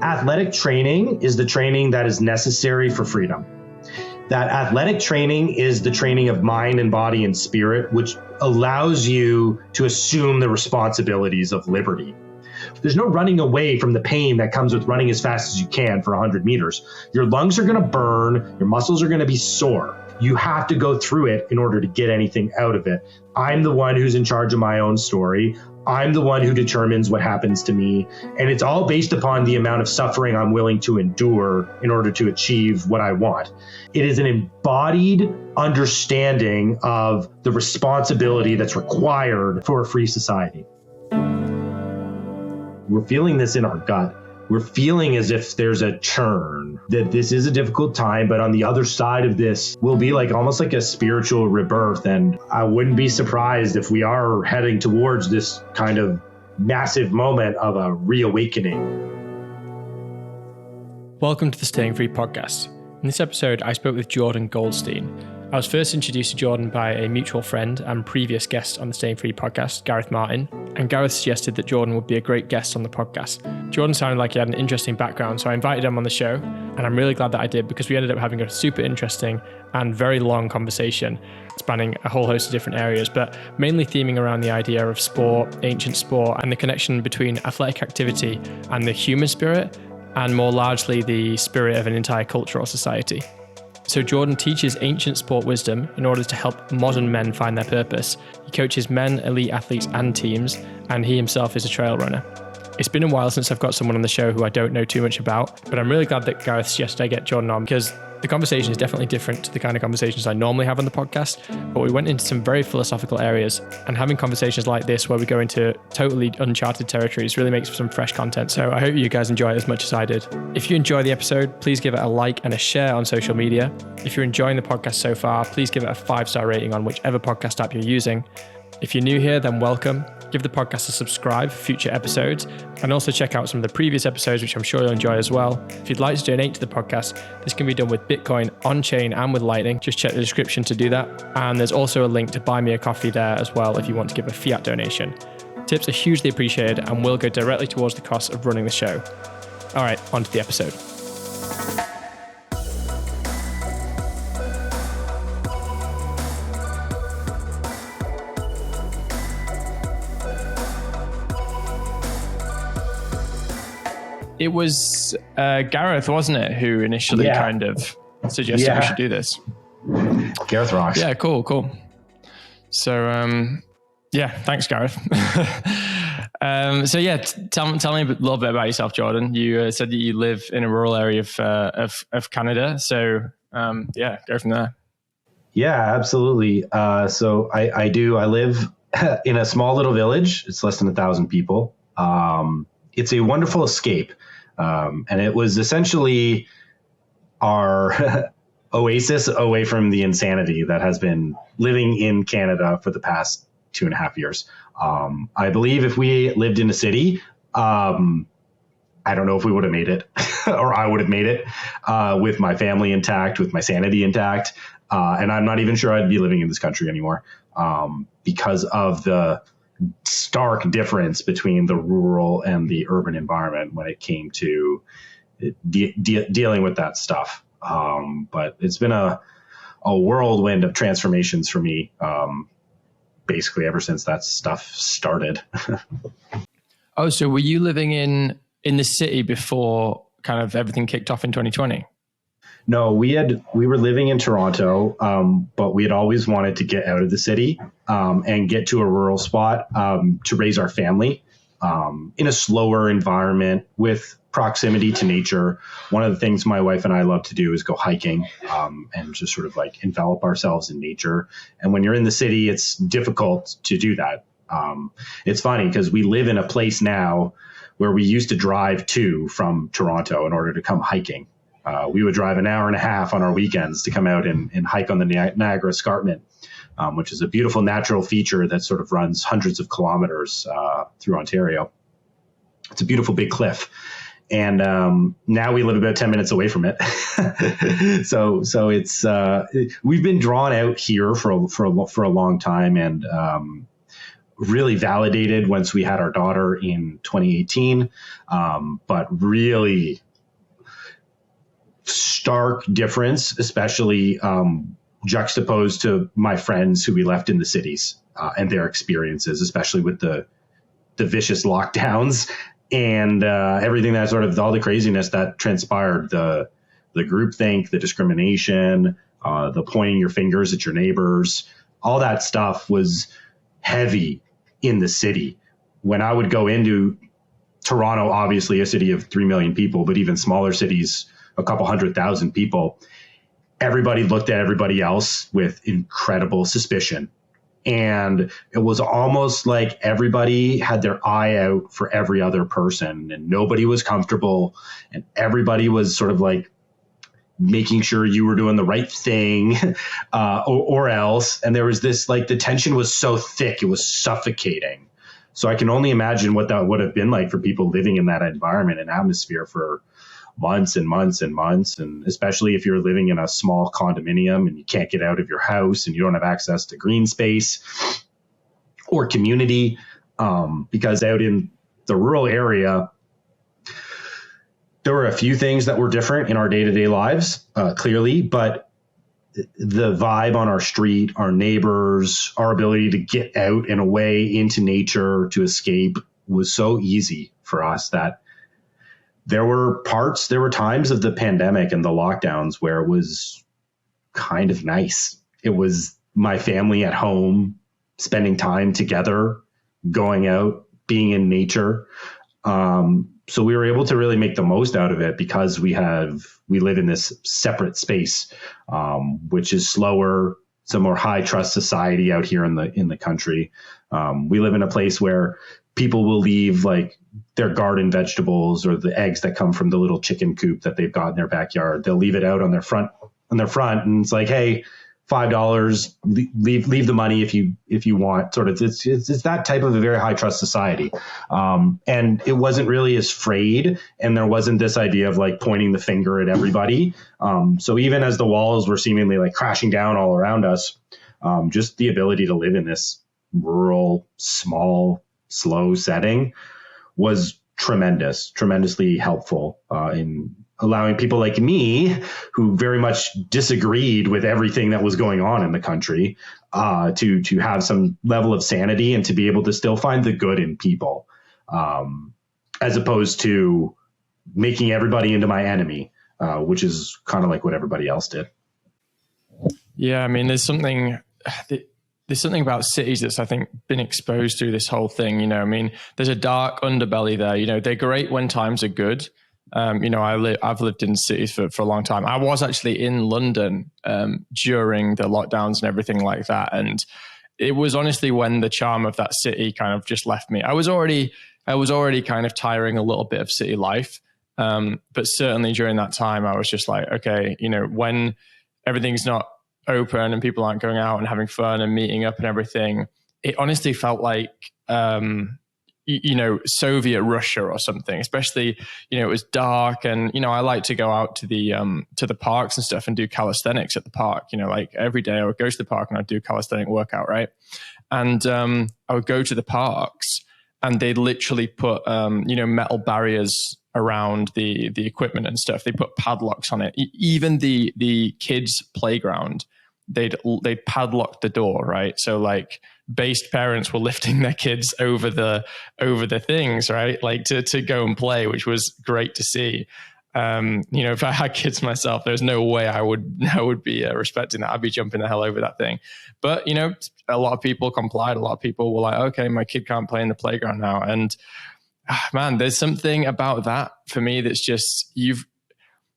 Athletic training is the training that is necessary for freedom. That athletic training is the training of mind and body and spirit, which allows you to assume the responsibilities of liberty. There's no running away from the pain that comes with running as fast as you can for 100 meters. Your lungs are going to burn. Your muscles are going to be sore. You have to go through it in order to get anything out of it. I'm the one who's in charge of my own story. I'm the one who determines what happens to me. And it's all based upon the amount of suffering I'm willing to endure in order to achieve what I want. It is an embodied understanding of the responsibility that's required for a free society. We're feeling this in our gut. We're feeling as if there's a churn, that this is a difficult time, but on the other side of this will be like almost like a spiritual rebirth. And I wouldn't be surprised if we are heading towards this kind of massive moment of a reawakening. Welcome to the Staying Free podcast. In this episode, I spoke with Jordan Goldstein. I was first introduced to Jordan by a mutual friend and previous guest on the Staying Free podcast, Gareth Martin, and Gareth suggested that Jordan would be a great guest on the podcast. Jordan sounded like he had an interesting background, so I invited him on the show, and I'm really glad that I did because we ended up having a super interesting and very long conversation spanning a whole host of different areas, but mainly theming around the idea of sport, ancient sport, and the connection between athletic activity and the human spirit, and more largely the spirit of an entire culture or society. So Jordan teaches ancient sport wisdom in order to help modern men find their purpose. He coaches men, elite athletes and teams, and he himself is a trail runner. It's been a while since I've got someone on the show who I don't know too much about, but I'm really glad that Gareth suggested I get Jordan on because the conversation is definitely different to the kind of conversations I normally have on the podcast, but we went into some very philosophical areas, and having conversations like this where we go into totally uncharted territories really makes for some fresh content. So I hope you guys enjoy it as much as I did. If you enjoy the episode, please give it a like and a share on social media. If you're enjoying the podcast so far, please give it a 5-star rating on whichever podcast app you're using. If you're new here, then welcome. Give the podcast a subscribe for future episodes, and also check out some of the previous episodes, which I'm sure you'll enjoy as well. If you'd like to donate to the podcast, this can be done with Bitcoin, on-chain, and with Lightning. Just check the description to do that. And there's also a link to buy me a coffee there as well if you want to give a fiat donation. Tips are hugely appreciated and will go directly towards the cost of running the show. All right, on to the episode. It was Gareth, wasn't it, who initially kind of suggested we should do this? Gareth rocks. Yeah, cool. So, thanks, Gareth. Tell me a little bit about yourself, Jordan. You said that you live in a rural area of Canada. So, go from there. Yeah, absolutely. So I do. I live in a small little village. It's less than 1,000 people. It's a wonderful escape. And it was essentially our oasis away from the insanity that has been living in Canada for the past 2.5 years. I believe if we lived in a city, I don't know if we would have made it or I would have made it with my family intact, with my sanity intact. And I'm not even sure I'd be living in this country anymore because of the stark difference between the rural and the urban environment when it came to dealing with that stuff. But it's been a whirlwind of transformations for me, basically ever since that stuff started. Oh, so were you living in the city before kind of everything kicked off in 2020? No, we were living in Toronto, but we had always wanted to get out of the city and get to a rural spot to raise our family in a slower environment with proximity to nature. One of the things my wife and I love to do is go hiking and just sort of like envelop ourselves in nature. And when you're in the city, it's difficult to do that. It's funny because we live in a place now where we used to drive to from Toronto in order to come hiking. We would drive an hour and a half on our weekends to come out and hike on the Niagara Escarpment, which is a beautiful natural feature that sort of runs hundreds of kilometers through Ontario. It's a beautiful big cliff. And now we live about 10 minutes away from it. So it's we've been drawn out here for a long time. And really validated once we had our daughter in 2018. But really stark difference, especially juxtaposed to my friends who we left in the cities and their experiences, especially with the vicious lockdowns and everything that sort of all the craziness that transpired, the groupthink, the discrimination, the pointing your fingers at your neighbors, all that stuff was heavy in the city. When I would go into Toronto, obviously a city of 3 million people, but even smaller cities, a couple 100,000 people, everybody looked at everybody else with incredible suspicion. And it was almost like everybody had their eye out for every other person, and nobody was comfortable, and everybody was sort of like making sure you were doing the right thing or else. And there was this, like, the tension was so thick, it was suffocating. So I can only imagine what that would have been like for people living in that environment and atmosphere for months and months and months. And especially if you're living in a small condominium and you can't get out of your house and you don't have access to green space or community, because out in the rural area, there were a few things that were different in our day-to-day lives, clearly, but the vibe on our street, our neighbors, our ability to get out and away into nature to escape was so easy for us that there were times of the pandemic and the lockdowns where it was kind of nice. It was my family at home, spending time together, going out, being in nature. So we were able to really make the most out of it because we live in this separate space, which is slower. It's a more high trust society out here in the country. We live in a place where people will leave like their garden vegetables or the eggs that come from the little chicken coop that they've got in their backyard. They'll leave it out on their front, and it's like, hey, $5, leave the money if you want. Sort of, it's that type of a very high trust society. And it wasn't really as frayed, and there wasn't this idea of like pointing the finger at everybody. So even as the walls were seemingly like crashing down all around us, just the ability to live in this rural, small, slow setting was tremendously helpful in allowing people like me, who very much disagreed with everything that was going on in the country, to have some level of sanity and to be able to still find the good in people, as opposed to making everybody into my enemy, which is kind of like what everybody else did. Yeah, I mean, there's something about cities that's, I think, been exposed through this whole thing. You know, I mean, there's a dark underbelly there. You know, they're great when times are good. You know, I've lived in cities for a long time. I was actually in London during the lockdowns and everything like that. And it was honestly when the charm of that city kind of just left me. I was already kind of tiring a little bit of city life. But certainly during that time, I was just like, okay, you know, when everything's not open and people aren't going out and having fun and meeting up and everything, it honestly felt like, you know, Soviet Russia or something, especially, you know, it was dark. And, you know, I like to go out to the parks and stuff and do calisthenics at the park. You know, like every day I would go to the park and I'd do calisthenic workout. Right. And I would go to the parks and they'd literally put, you know, metal barriers around the equipment and stuff. They put padlocks on it. Even the kids' playground, they'd padlock the door, right? So like based parents were lifting their kids over the things, right? Like to go and play, which was great to see. You know, if I had kids myself, there's no way I would be respecting that. I'd be jumping the hell over that thing. But, you know, a lot of people complied. A lot of people were like, okay, my kid can't play in the playground now. And man, there's something about that for me that's just,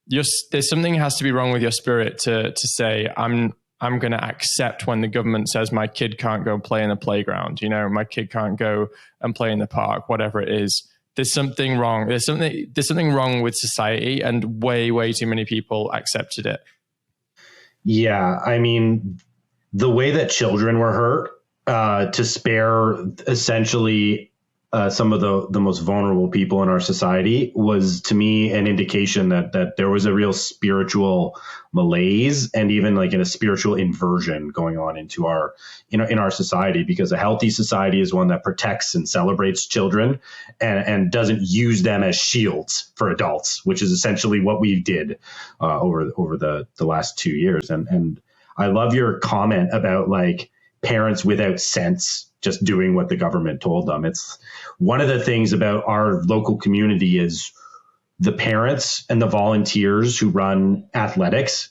there's something has to be wrong with your spirit to say, I'm going to accept when the government says my kid can't go play in the playground, you know, my kid can't go and play in the park, whatever it is. There's something wrong. There's something wrong with society, and way too many people accepted it. Yeah. I mean, the way that children were hurt, to spare essentially some of the most vulnerable people in our society was, to me, an indication that there was a real spiritual malaise and even like in a spiritual inversion going on into our in our society, because a healthy society is one that protects and celebrates children and doesn't use them as shields for adults, which is essentially what we did over the last 2 years. And I love your comment about like parents without sense just doing what the government told them. It's one of the things about our local community is the parents and the volunteers who run athletics.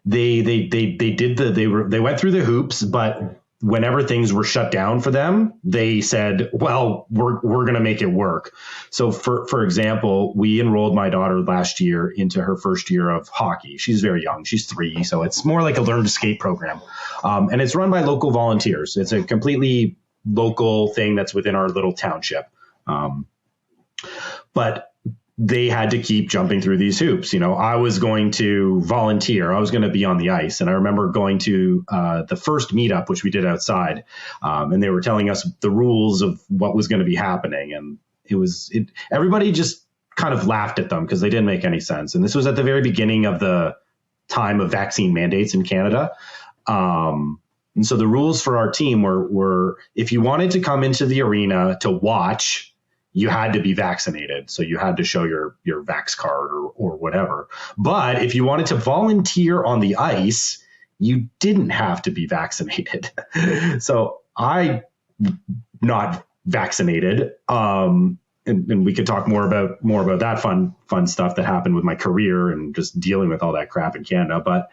They went through the hoops, but whenever things were shut down for them, they said, well, we're going to make it work. So for example, we enrolled my daughter last year into her first year of hockey. She's very young. She's 3. So it's more like a learn to skate program. And it's run by local volunteers. It's a completely local thing that's within our little township. But they had to keep jumping through these hoops. You know, I was going to volunteer. I was going to be on the ice. And I remember going to the first meetup, which we did outside. And they were telling us the rules of what was going to be happening. And everybody just kind of laughed at them because they didn't make any sense. And this was at the very beginning of the time of vaccine mandates in Canada. And so the rules for our team were if you wanted to come into the arena to watch, you had to be vaccinated. So you had to show your vax card or whatever. But if you wanted to volunteer on the ice, you didn't have to be vaccinated. So I not vaccinated. And we could talk more about that fun stuff that happened with my career and just dealing with all that crap in Canada. But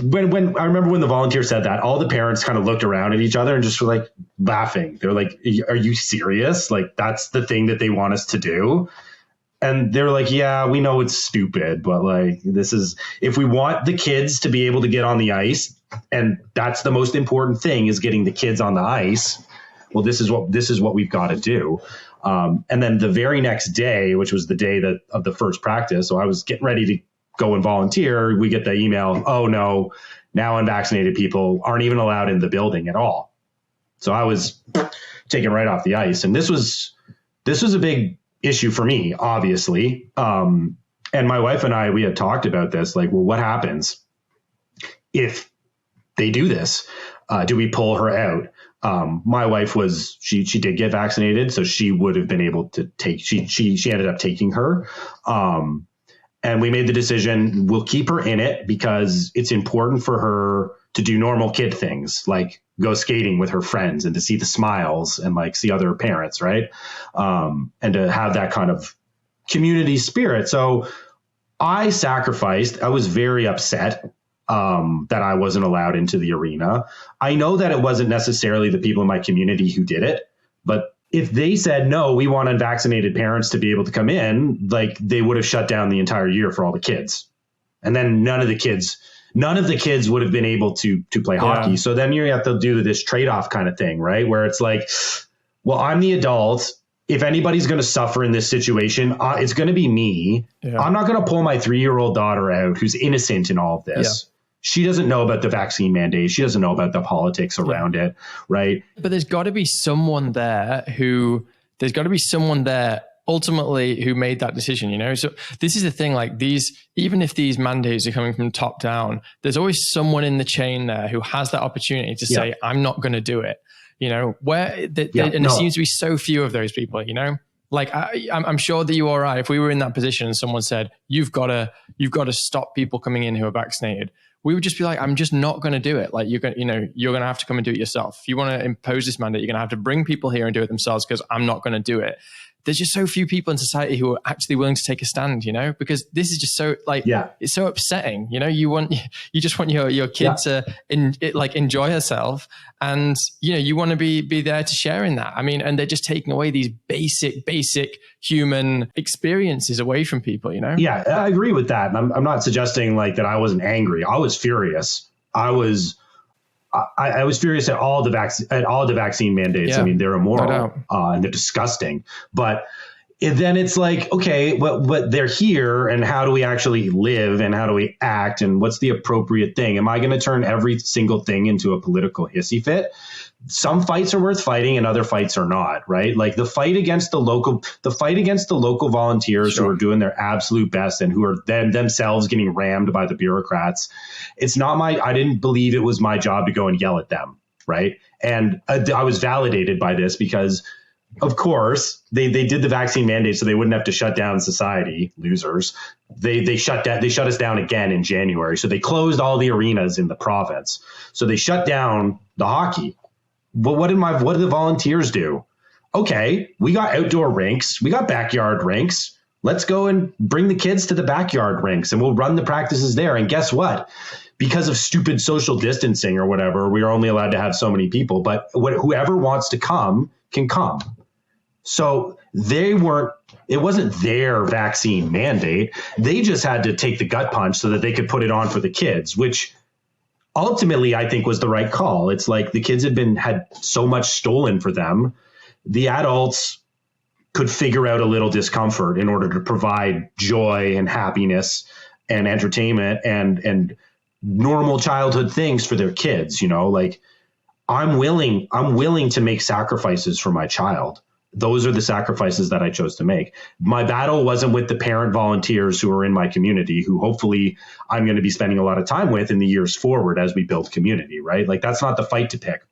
when I remember when the volunteer said that, all the parents kind of looked around at each other and just were like laughing. They're like, are you serious? Like, that's the thing that they want us to do? And they're like, yeah, we know it's stupid, but like, this is, if we want the kids to be able to get on the ice, and that's the most important thing, is getting the kids on the ice. Well, this is what we've got to do. And then the very next day, which was the day of the first practice, so I was getting ready to go and volunteer, we get the email, oh no, now unvaccinated people aren't even allowed in the building at all. So I was taken right off the ice. And this was a big issue for me, obviously. And my wife and I, we had talked about this, like, well, what happens if they do this? Do we pull her out? My wife she did get vaccinated, so she would have been able to take, she ended up taking her. And we made the decision, we'll keep her in it because it's important for her to do normal kid things, like go skating with her friends and to see the smiles and like see other parents, right? And to have that kind of community spirit. So I sacrificed. I was very upset that I wasn't allowed into the arena. I know that it wasn't necessarily the people in my community who did it, but if they said, no, we want unvaccinated parents to be able to come in, like they would have shut down the entire year for all the kids. And then none of the kids would have been able to play hockey. So then you have to do this trade-off kind of thing, right? Where it's like, well, I'm the adult. If anybody's going to suffer in this situation, it's going to be me. Yeah. I'm not going to pull my 3-year-old daughter out who's innocent in all of this. Yeah. She doesn't know about the vaccine mandate. She doesn't know about the politics around it, right? But there's got to be someone there ultimately who made that decision, you know? So this is the thing, like even if these mandates are coming from top down, there's always someone in the chain there who has that opportunity to say, I'm not going to do it, you know, there seems to be so few of those people, you know? Like I'm sure that you are right. If we were in that position and someone said, you've got to stop people coming in who are vaccinated, we would just be like, I'm just not going to do it. Like you're going to have to come and do it yourself. If you want to impose this mandate, you're going to have to bring people here and do it themselves because I'm not going to do it. There's just so few people in society who are actually willing to take a stand, you know, because this is just so it's so upsetting. You know, you just want your kid to enjoy herself, and you know, you want to be there to share in that. I mean, and they're just taking away these basic human experiences away from people, you know? Yeah, I agree with that. And I'm not suggesting like that I wasn't angry. I was furious. I was furious at all the vaccine mandates. Yeah, I mean, they're immoral and they're disgusting. But then it's like, okay, but they're here, and how do we actually live, and how do we act, and what's the appropriate thing? Am I going to turn every single thing into a political hissy fit? some fights are worth fighting and other fights are not, right? Like the fight against the local volunteers Sure. who are doing their absolute best and who are themselves getting rammed by the bureaucrats. I didn't believe it was my job to go and yell at them. Right. And I was validated by this because, of course, they did the vaccine mandate so they wouldn't have to shut down society. Losers. They shut us down again in January. So they closed all the arenas in the province. So they shut down the hockey. But what did the volunteers do? Okay, we got outdoor rinks. We got backyard rinks. Let's go and bring the kids to the backyard rinks and we'll run the practices there. And guess what? Because of stupid social distancing or whatever, we are only allowed to have so many people, but whoever wants to come can come. So it wasn't their vaccine mandate. They just had to take the gut punch so that they could put it on for the kids, which ultimately I think was the right call. It's like the kids had so much stolen for them. The adults could figure out a little discomfort in order to provide joy and happiness and entertainment and normal childhood things for their kids. Like I'm willing to make sacrifices for my child. Those are the sacrifices that I chose to make. My battle wasn't with the parent volunteers who are in my community, who hopefully I'm going to be spending a lot of time with in the years forward as we build community, right? Like that's not the fight to pick.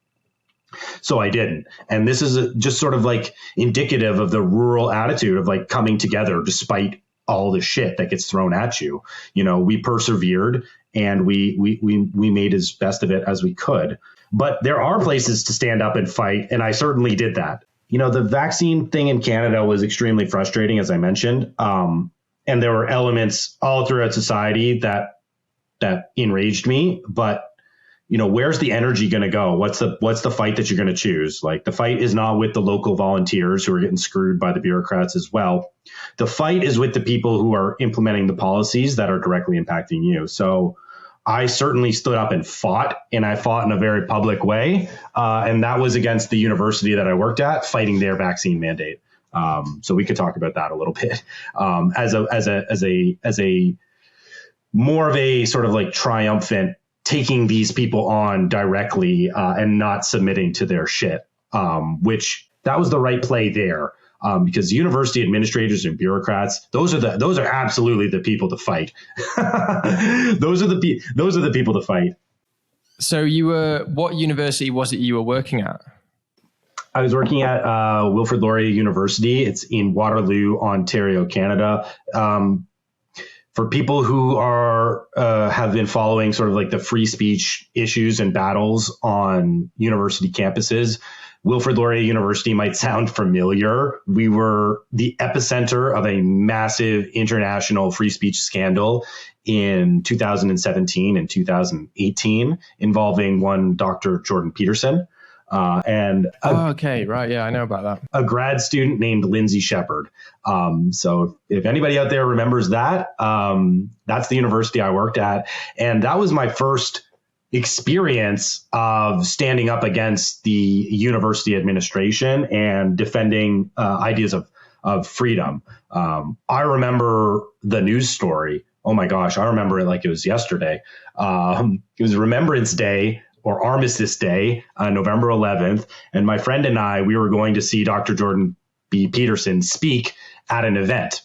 So I didn't. And this is just sort of like indicative of the rural attitude of like coming together despite all the shit that gets thrown at you. We persevered and we made as best of it as we could. But there are places to stand up and fight. And I certainly did that. The vaccine thing in Canada was extremely frustrating, as I mentioned. And there were elements all throughout society that enraged me. But, where's the energy going to go? What's the fight that you're going to choose? Like the fight is not with the local volunteers who are getting screwed by the bureaucrats as well. The fight is with the people who are implementing the policies that are directly impacting you. So I certainly stood up and fought, and I fought in a very public way. And that was against the university that I worked at, fighting their vaccine mandate. So we could talk about that a little bit as a more of a sort of like triumphant taking these people on directly and not submitting to their shit, which that was the right play there. Because university administrators and bureaucrats, those are absolutely the people to fight. Those are the people to fight. So what university was it you were working at? I was working at Wilfrid Laurier University. It's in Waterloo, Ontario, Canada. For people who have been following sort of like the free speech issues and battles on university campuses, Wilfrid Laurier University might sound familiar. We were the epicenter of a massive international free speech scandal in 2017 and 2018 involving one Dr. Jordan Peterson. Okay, right. Yeah, I know about that. A grad student named Lindsay Shepherd. So if anybody out there remembers that, that's the university I worked at. And that was my first experience of standing up against the university administration and defending ideas of freedom. I remember the news story. Oh my gosh, I remember it like it was yesterday. It was Remembrance Day or Armistice Day, November 11th. And my friend and I, we were going to see Dr. Jordan B. Peterson speak at an event.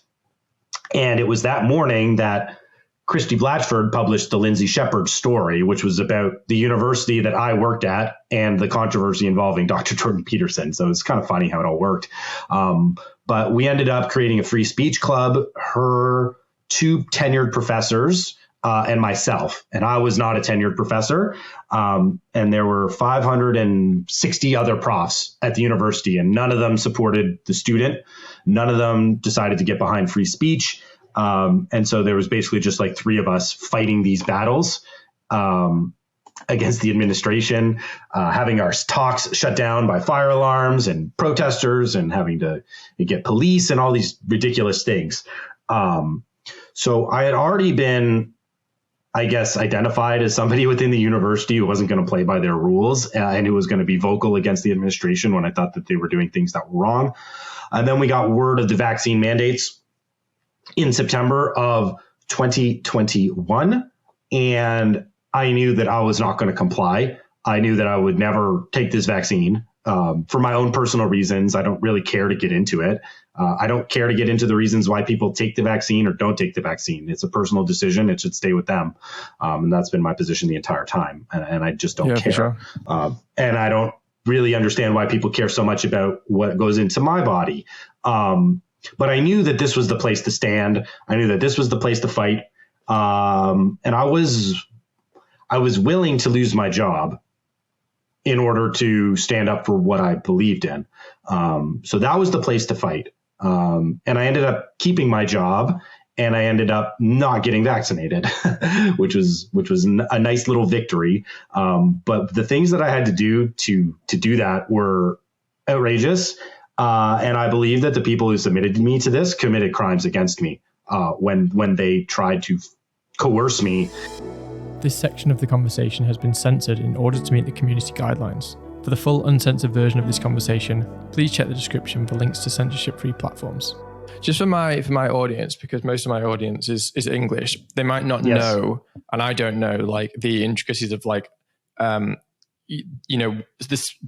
And it was that morning that Christy Blatchford published the Lindsay Shepherd story, which was about the university that I worked at and the controversy involving Dr. Jordan Peterson. So it's kind of funny how it all worked. But we ended up creating a free speech club, her two tenured professors, and myself. And I was not a tenured professor. And there were 560 other profs at the university, and none of them supported the student. None of them decided to get behind free speech. And so there was basically just like three of us fighting these battles against the administration, having our talks shut down by fire alarms and protesters and having to get police and all these ridiculous things. So I had already been, I guess, identified as somebody within the university who wasn't going to play by their rules and who was going to be vocal against the administration when I thought that they were doing things that were wrong. And then we got word of the vaccine mandates in September of 2021. And I knew that I was not going to comply. I knew that I would never take this vaccine for my own personal reasons. I don't really care to get into it. I don't care to get into the reasons why people take the vaccine or don't take the vaccine. It's a personal decision. It should stay with them. And that's been my position the entire time. And I just don't care. Sure. And I don't really understand why people care so much about what goes into my body. But I knew that this was the place to stand. I knew that this was the place to fight. And I was willing to lose my job in order to stand up for what I believed in. So that was the place to fight. And I ended up keeping my job, and I ended up not getting vaccinated, which was a nice little victory. But the things that I had to do to do that were outrageous. And I believe that the people who submitted me to this committed crimes against me when they tried to coerce me. This section of the conversation has been censored in order to meet the community guidelines. For the full uncensored version of this conversation, please check the description for links to censorship-free platforms. Just for my audience, because most of my audience is English, they might not know, and I don't know, like the intricacies of like, the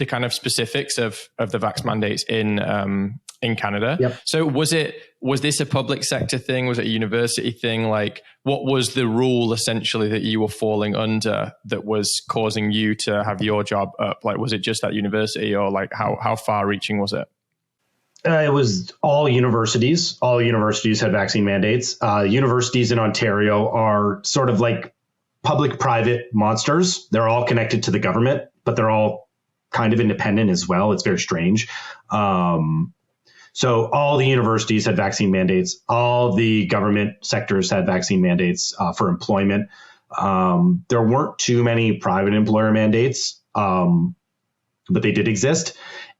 kind of specifics of the vax mandates in Canada. Yep. So was this a public sector thing? Was it a university thing? Like, what was the rule essentially that you were falling under that was causing you to have your job up? Like, was it just that university, or like how far reaching was it? It was all universities. All universities had vaccine mandates. Universities in Ontario are sort of like public-private monsters. They're all connected to the government, but they're all kind of independent as well. It's very strange. So all the universities had vaccine mandates. All the government sectors had vaccine mandates for employment. There weren't too many private employer mandates, but they did exist.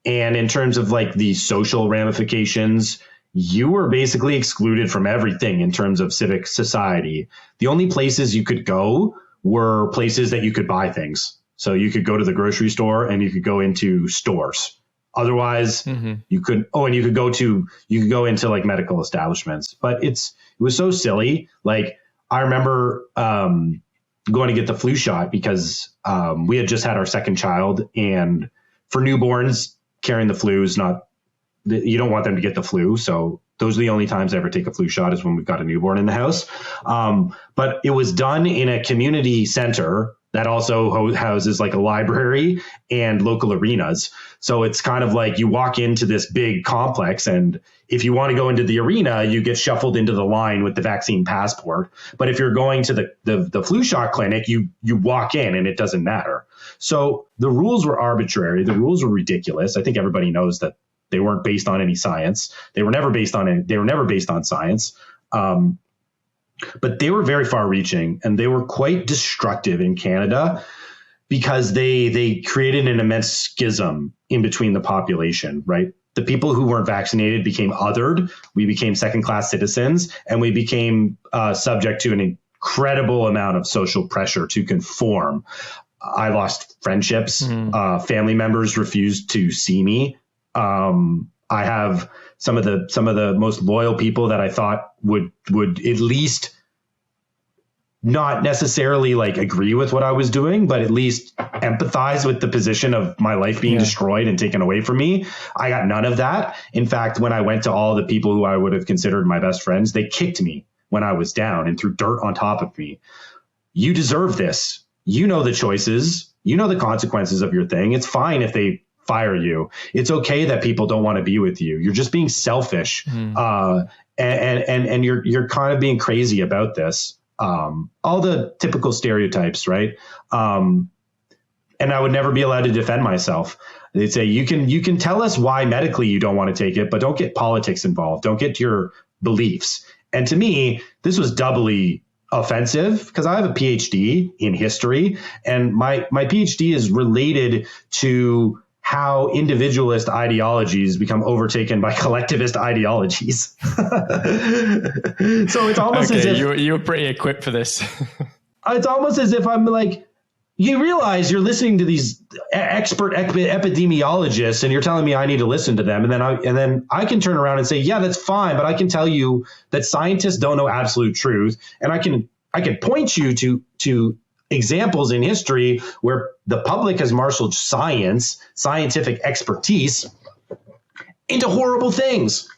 And in terms of like the social ramifications, you were basically excluded from everything in terms of civic society. The only places you could go were places that you could buy things. So you could go to the grocery store and you could go into stores. Otherwise, you could. Oh, and you could go into like medical establishments. But it was so silly. Like I remember going to get the flu shot because we had just had our second child, and for newborns, carrying the flu is not. You don't want them to get the flu. So those are the only times I ever take a flu shot is when we've got a newborn in the house. But it was done in a community center that also houses like a library and local arenas. So it's kind of like you walk into this big complex, and if you want to go into the arena, you get shuffled into the line with the vaccine passport. But if you're going to the flu shot clinic, you walk in and it doesn't matter. So the rules were arbitrary. The rules were ridiculous. I think everybody knows that they weren't based on any science. They were never based on science. But they were very far reaching, and they were quite destructive in Canada because they created an immense schism in between the population, right? The people who weren't vaccinated became othered. We became second-class citizens, and we became subject to an incredible amount of social pressure to conform. I lost friendships. Family members refused to see me. I have some of the most loyal people that I thought would at least not necessarily like agree with what I was doing, but at least empathize with the position of my life being destroyed and taken away from me. I got none of that. In fact, when I went to all the people who I would have considered my best friends, they kicked me when I was down and threw dirt on top of me. You deserve this. You know the choices. You know the consequences of your thing. It's fine if they fire you. It's okay that people don't want to be with you. You're just being selfish. And you're kind of being crazy about this. All the typical stereotypes, right? And I would never be allowed to defend myself. They'd say, you can tell us why medically you don't want to take it, but don't get politics involved. Don't get your beliefs. And to me, this was doubly offensive because I have a PhD in history, and my PhD is related to how individualist ideologies become overtaken by collectivist ideologies. So it's almost as if you were pretty equipped for this. It's almost as if I'm like, you realize you're listening to these expert epidemiologists, and you're telling me I need to listen to them, and then I can turn around and say, yeah, that's fine, but I can tell you that scientists don't know absolute truth, and I can point you to examples in history where the public has marshaled scientific expertise into horrible things.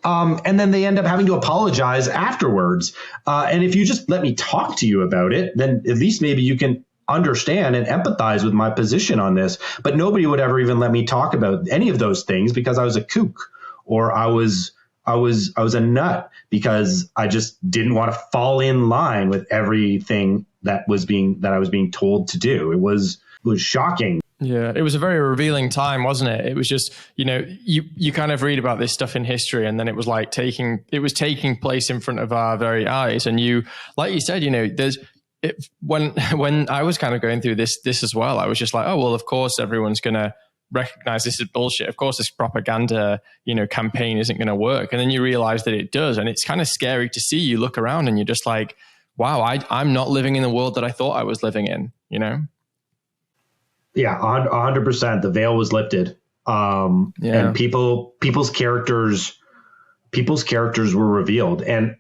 And then they end up having to apologize afterwards. And if you just let me talk to you about it, then at least maybe you can understand and empathize with my position on this. But nobody would ever even let me talk about any of those things because I was a kook, or I was a nut, because I just didn't want to fall in line with everything that I was being told to do. It was shocking. Yeah, it was a very revealing time, wasn't it? It was just, you kind of read about this stuff in history, and then it was like taking place in front of our very eyes. And you, like you said, when I was kind of going through this as well, I was just like, oh, well, of course, everyone's going to recognize this is bullshit. Of course, this propaganda, campaign isn't going to work. And then you realize that it does. And it's kind of scary to see. You look around and you're just like, wow, I'm not living in the world that I thought I was living in, Yeah, 100%. The veil was lifted. And people's characters were revealed. And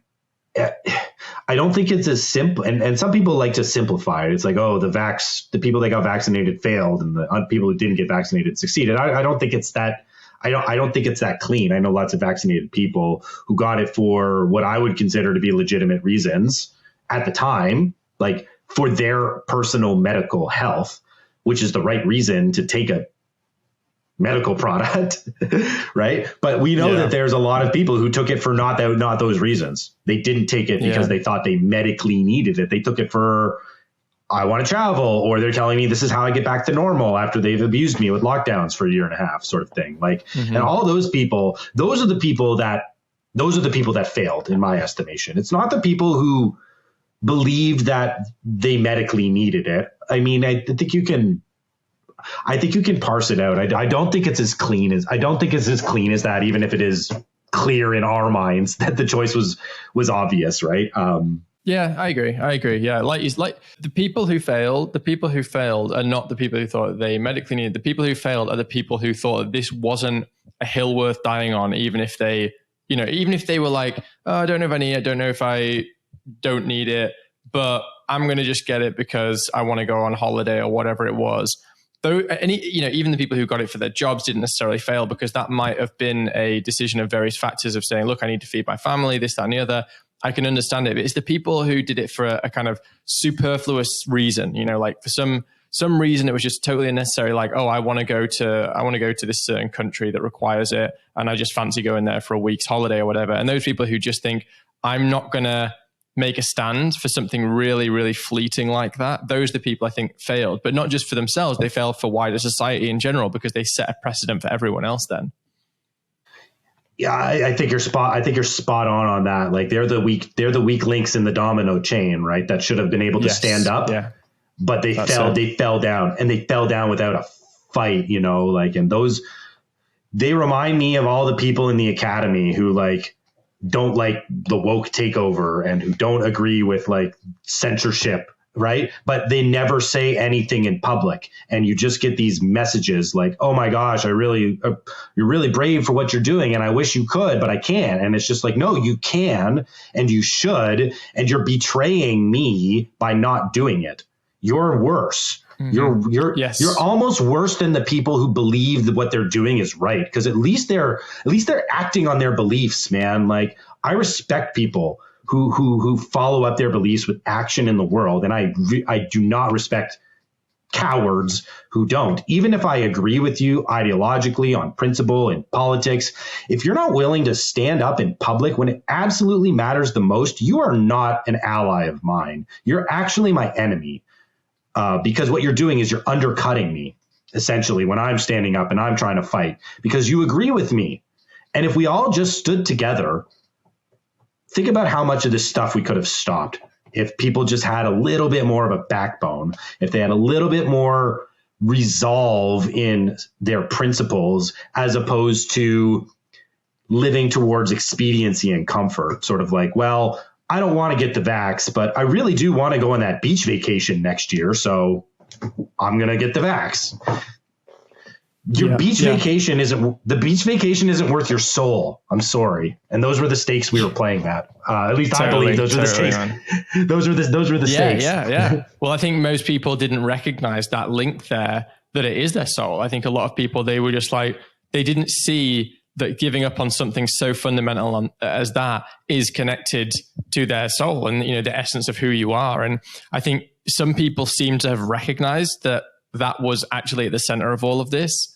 I don't think it's as simple. And some people like to simplify it. It's like, oh, the people that got vaccinated failed, and the people who didn't get vaccinated succeeded. I don't think it's that. I don't think it's that clean. I know lots of vaccinated people who got it for what I would consider to be legitimate reasons at the time, like for their personal medical health, which is the right reason to take a medical product, right? But we know that there's a lot of people who took it for not those reasons. They didn't take it because they thought they medically needed it. They took it for, I want to travel, or they're telling me this is how I get back to normal after they've abused me with lockdowns for a year and a half, sort of thing. Like, and all those people, those are the people that failed, in my estimation. It's not the people who believed that they medically needed it. I mean, I think you can parse it out. I don't think it's as clean as that, even if it is clear in our minds that the choice was obvious, right? Yeah, I agree. Yeah, like the people who failed are not the people who thought they medically needed. The people who failed are the people who thought this wasn't a hill worth dying on, even if they were like, oh, I don't know if I need it, I don't know if I don't need it, but I'm going to just get it because I want to go on holiday or whatever it was. Though, even the people who got it for their jobs didn't necessarily fail, because that might have been a decision of various factors of saying, look, I need to feed my family, this, that, and the other. I can understand it. But it's the people who did it for a kind of superfluous reason, like for some reason it was just totally unnecessary. Like, oh, I want to go to this certain country that requires it, and I just fancy going there for a week's holiday or whatever. And those people who just think, I'm not going to make a stand for something really, really fleeting like that, those are the people I think failed, but not just for themselves. They failed for wider society in general, because they set a precedent for everyone else then. Yeah, I think you're spot on that. Like, they're the weak links in the domino chain, right? That should have been able to stand up, but they fell down, and they fell down without a fight, and they remind me of all the people in the academy who don't like the woke takeover and who don't agree with censorship, right? But they never say anything in public. And you just get these messages like, oh my gosh, you're really brave for what you're doing, and I wish you could, but I can't. And it's just like, no, you can, and you should, and you're betraying me by not doing it. You're worse. Mm-hmm. You're almost worse than the people who believe that what they're doing is right, because at least they're acting on their beliefs, man. Like, I respect people who follow up their beliefs with action in the world, and I do not respect cowards who don't. Even if I agree with you ideologically on principle in politics, if you're not willing to stand up in public when it absolutely matters the most, you are not an ally of mine. You're actually my enemy. Because what you're doing is you're undercutting me, essentially, when I'm standing up and I'm trying to fight, because you agree with me. And if we all just stood together, think about how much of this stuff we could have stopped if people just had a little bit more of a backbone, if they had a little bit more resolve in their principles, as opposed to living towards expediency and comfort, sort of like, well, I don't want to get the vax, but I really do want to go on that beach vacation next year, so I'm going to get the vax. Your beach vacation isn't worth your soul. I'm sorry. And those were the stakes we were playing at. At least I believe those were the stakes. Those were the stakes. Yeah. Well, I think most people didn't recognize that link there, that it is their soul. I think a lot of people, they were just like, they didn't see that giving up on something so fundamental as that is connected to their soul and, the essence of who you are. And I think some people seem to have recognized that was actually at the center of all of this.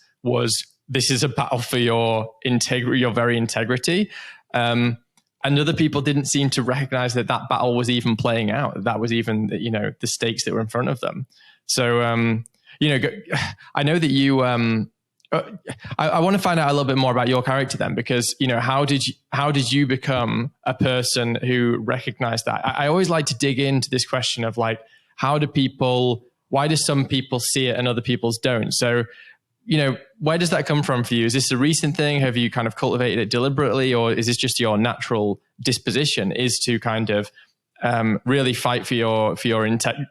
This is a battle for your integrity, your very integrity. And other people didn't seem to recognize that battle was even playing out. That was even, the stakes that were in front of them. So, I know that you, I want to find out a little bit more about your character then, because, how did you become a person who recognized that? I always like to dig into this question of like, why do some people see it and other people don't? So, where does that come from for you? Is this a recent thing? Have you kind of cultivated it deliberately, or is this just your natural disposition is to kind of really fight for your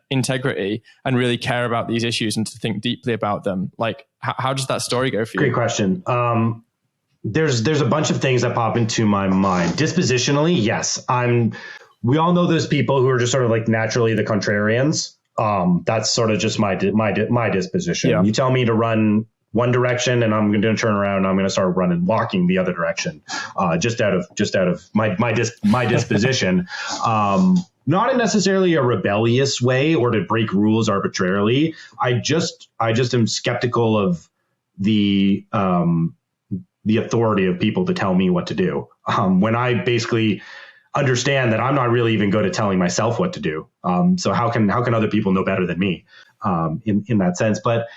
integrity and really care about these issues and to think deeply about them? Like, how does that story go for you? Great question. There's a bunch of things that pop into my mind. Dispositionally, yes, we all know those people who are just sort of like naturally the contrarians. That's sort of just my disposition. Yeah. You tell me to run one direction and I'm going to turn around and I'm going to start walking the other direction, just out of my disposition. Not in necessarily a rebellious way or to break rules arbitrarily. I just am skeptical of the authority of people to tell me what to do. When I basically understand that I'm not really even good at telling myself what to do. So how can other people know better than me in that sense? But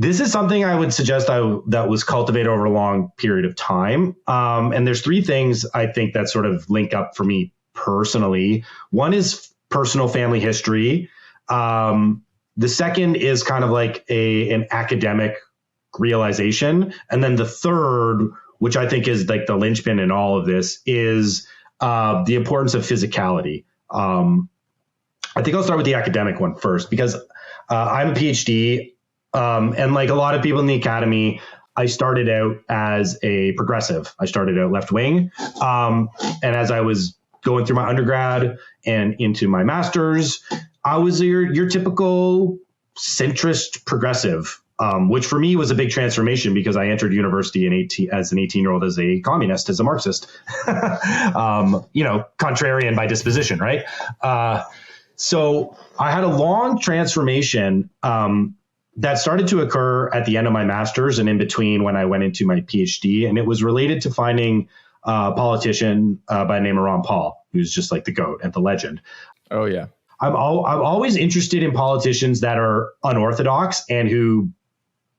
this is something I would suggest that was cultivated over a long period of time. And there's three things I think that sort of link up for me personally. One is personal family history. The second is kind of like an academic realization. And then the third, which I think is like the linchpin in all of this, is the importance of physicality. I think I'll start with the academic one first, because I'm a PhD. And like a lot of people in the academy, I started out as a progressive. I started out left wing. And as I was going through my undergrad and into my master's, I was your typical centrist progressive, which for me was a big transformation because I entered university as an 18-year-old as a communist, as a Marxist, contrarian by disposition, right? So I had a long transformation that started to occur at the end of my master's and in between when I went into my PhD. And it was related to finding a politician by the name of Ron Paul, who's just like the GOAT and the legend. Oh, yeah. I'm always interested in politicians that are unorthodox and who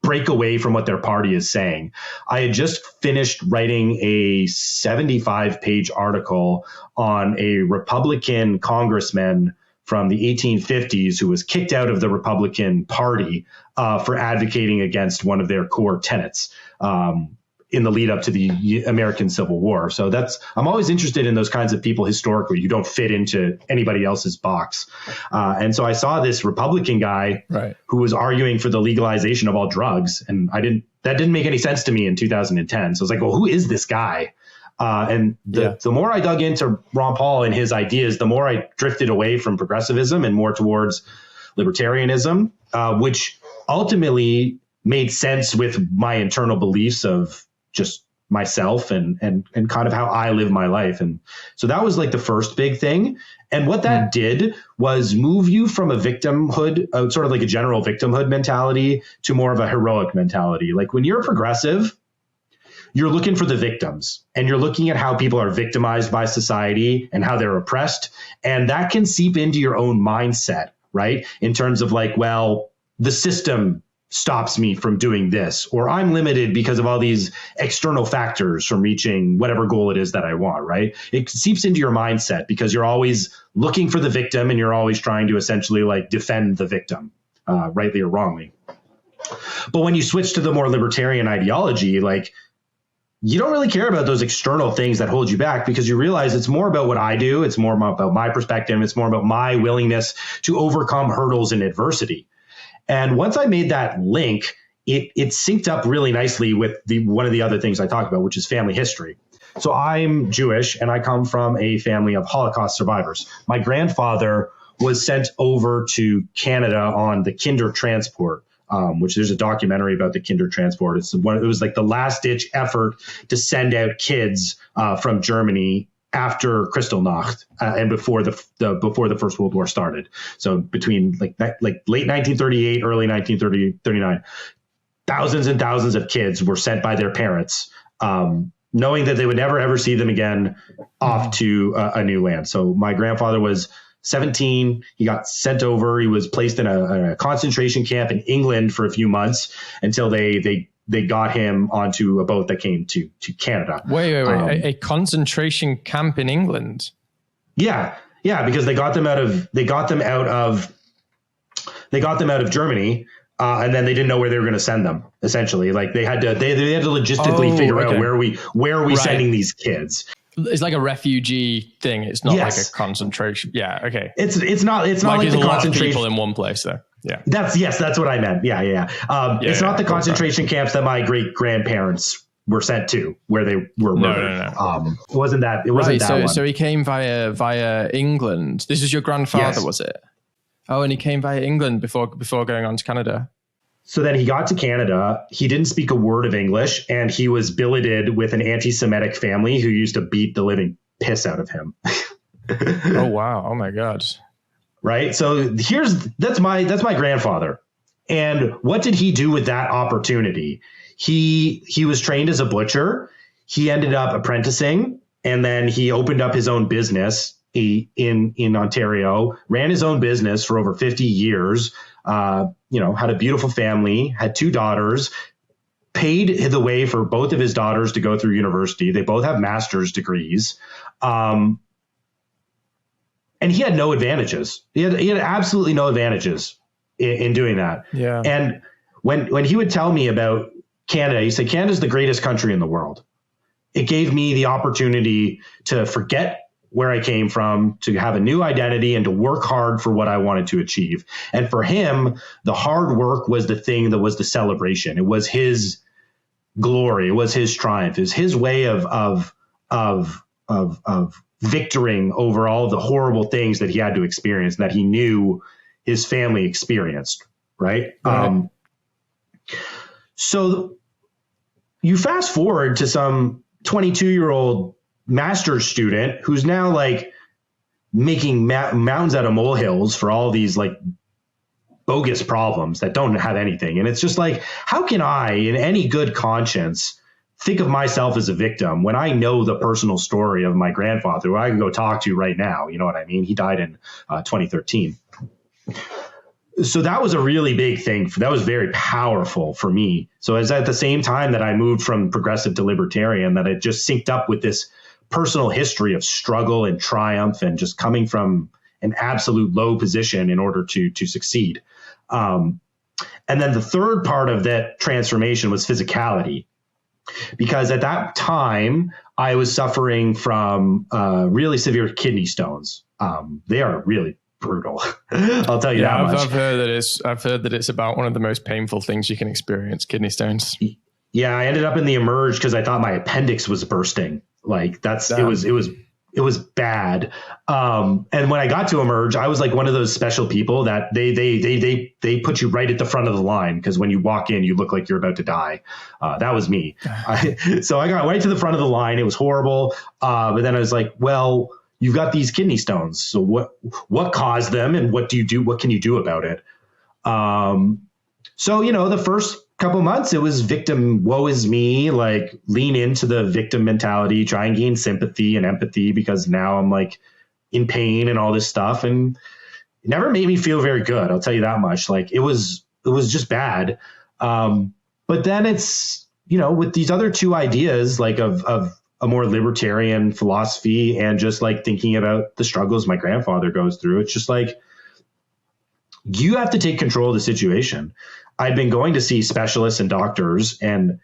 break away from what their party is saying. I had just finished writing a 75-page article on a Republican congressman from the 1850s who was kicked out of the Republican Party for advocating against one of their core tenets in the lead up to the American Civil War. So I'm always interested in those kinds of people historically who don't fit into anybody else's box. And so I saw this Republican guy who was arguing for the legalization of all drugs. And that didn't make any sense to me in 2010. So I was like, well, who is this guy? And the more I dug into Ron Paul and his ideas, the more I drifted away from progressivism and more towards libertarianism, which ultimately made sense with my internal beliefs of just myself and kind of how I live my life. And so that was like the first big thing. And what that did was move you from a victimhood, sort of like a general victimhood mentality, to more of a heroic mentality. Like when you're a progressive, you're looking for the victims and you're looking at how people are victimized by society and how they're oppressed. And that can seep into your own mindset, right? In terms of like, well, the system stops me from doing this, or I'm limited because of all these external factors from reaching whatever goal it is that I want, right? It seeps into your mindset because you're always looking for the victim and you're always trying to essentially like defend the victim, rightly or wrongly. But when you switch to the more libertarian ideology, like, you don't really care about those external things that hold you back because you realize it's more about what I do. It's more about my perspective. It's more about my willingness to overcome hurdles and adversity. And once I made that link, it synced up really nicely with one of the other things I talked about, which is family history. So I'm Jewish, and I come from a family of Holocaust survivors. My grandfather was sent over to Canada on the Kinder transport, which there's a documentary about the Kinder transport. It was like the last ditch effort to send out kids from Germany after Kristallnacht and before the First World War started. So between like late 1938, early 1939, thousands and thousands of kids were sent by their parents, knowing that they would never ever see them again, off to a new land. So my grandfather was 17. He got sent over. He was placed in a concentration camp in England for a few months until they got him onto a boat that came to Canada. Wait. A concentration camp in England? Yeah, because they got them out of Germany. And then they didn't know where they were going to send them. Essentially, like they had to logistically figure out where are we sending these kids. It's like a refugee thing. It's not like a concentration. Yeah. Okay. It's not like the a lot concentration of people in one place though. Yeah. That's what I meant. Yeah. It's not the concentration camps that my great grandparents were sent to, where they were murdered. No. It wasn't that. It wasn't that one. So he came via England. This was your grandfather, was it? Oh, and he came via England before going on to Canada. So then he got to Canada. He didn't speak a word of English, and he was billeted with an anti-Semitic family who used to beat the living piss out of him. Oh wow! Oh my God! Right. So that's my grandfather. And what did he do with that opportunity? He was trained as a butcher. He ended up apprenticing, and then he opened up his own business in Ontario, ran his own business for over 50 years, had a beautiful family, had 2 daughters, paid the way for both of his daughters to go through university. They both have master's degrees. And he had no advantages. He had absolutely no advantages in doing that. Yeah. And when he would tell me about Canada, he said, Canada's the greatest country in the world. It gave me the opportunity to forget where I came from, to have a new identity, and to work hard for what I wanted to achieve. And for him, the hard work was the thing that was the celebration. It was his glory. It was his triumph. It was his way of victoring over all the horrible things that he had to experience, that he knew his family experienced. Right. So you fast forward to some 22-year-old master's student who's now like making mountains out of molehills for all these like bogus problems that don't have anything. And it's just like, how can I, in any good conscience, think of myself as a victim when I know the personal story of my grandfather, who I can go talk to right now? You know what I mean? He died in 2013. So that was a really big thing. That was very powerful for me. So it's at the same time that I moved from progressive to libertarian, that it just synced up with this personal history of struggle and triumph, and just coming from an absolute low position in order to succeed. And then the third part of that transformation was physicality, because at that time I was suffering from really severe kidney stones. They are really brutal. I'll tell you that much. I've heard that it's about one of the most painful things you can experience, kidney stones. Yeah, I ended up in the Emerge because I thought my appendix was bursting. Like it was bad. And when I got to Emerge, I was like one of those special people that they put you right at the front of the line, because when you walk in, you look like you're about to die. That was me. So I got right to the front of the line. It was horrible. But then I was like, well, you've got these kidney stones. So what caused them, and what do you do? What can you do about it? So, the first couple months, it was victim, woe is me, like lean into the victim mentality, try and gain sympathy and empathy, because now I'm like in pain and all this stuff. And it never made me feel very good. I'll tell you that much. Like it was just bad. But then it's, with these other 2 ideas, like of a more libertarian philosophy, and just like thinking about the struggles my grandfather goes through, it's just like, you have to take control of the situation. I'd been going to see specialists and doctors, and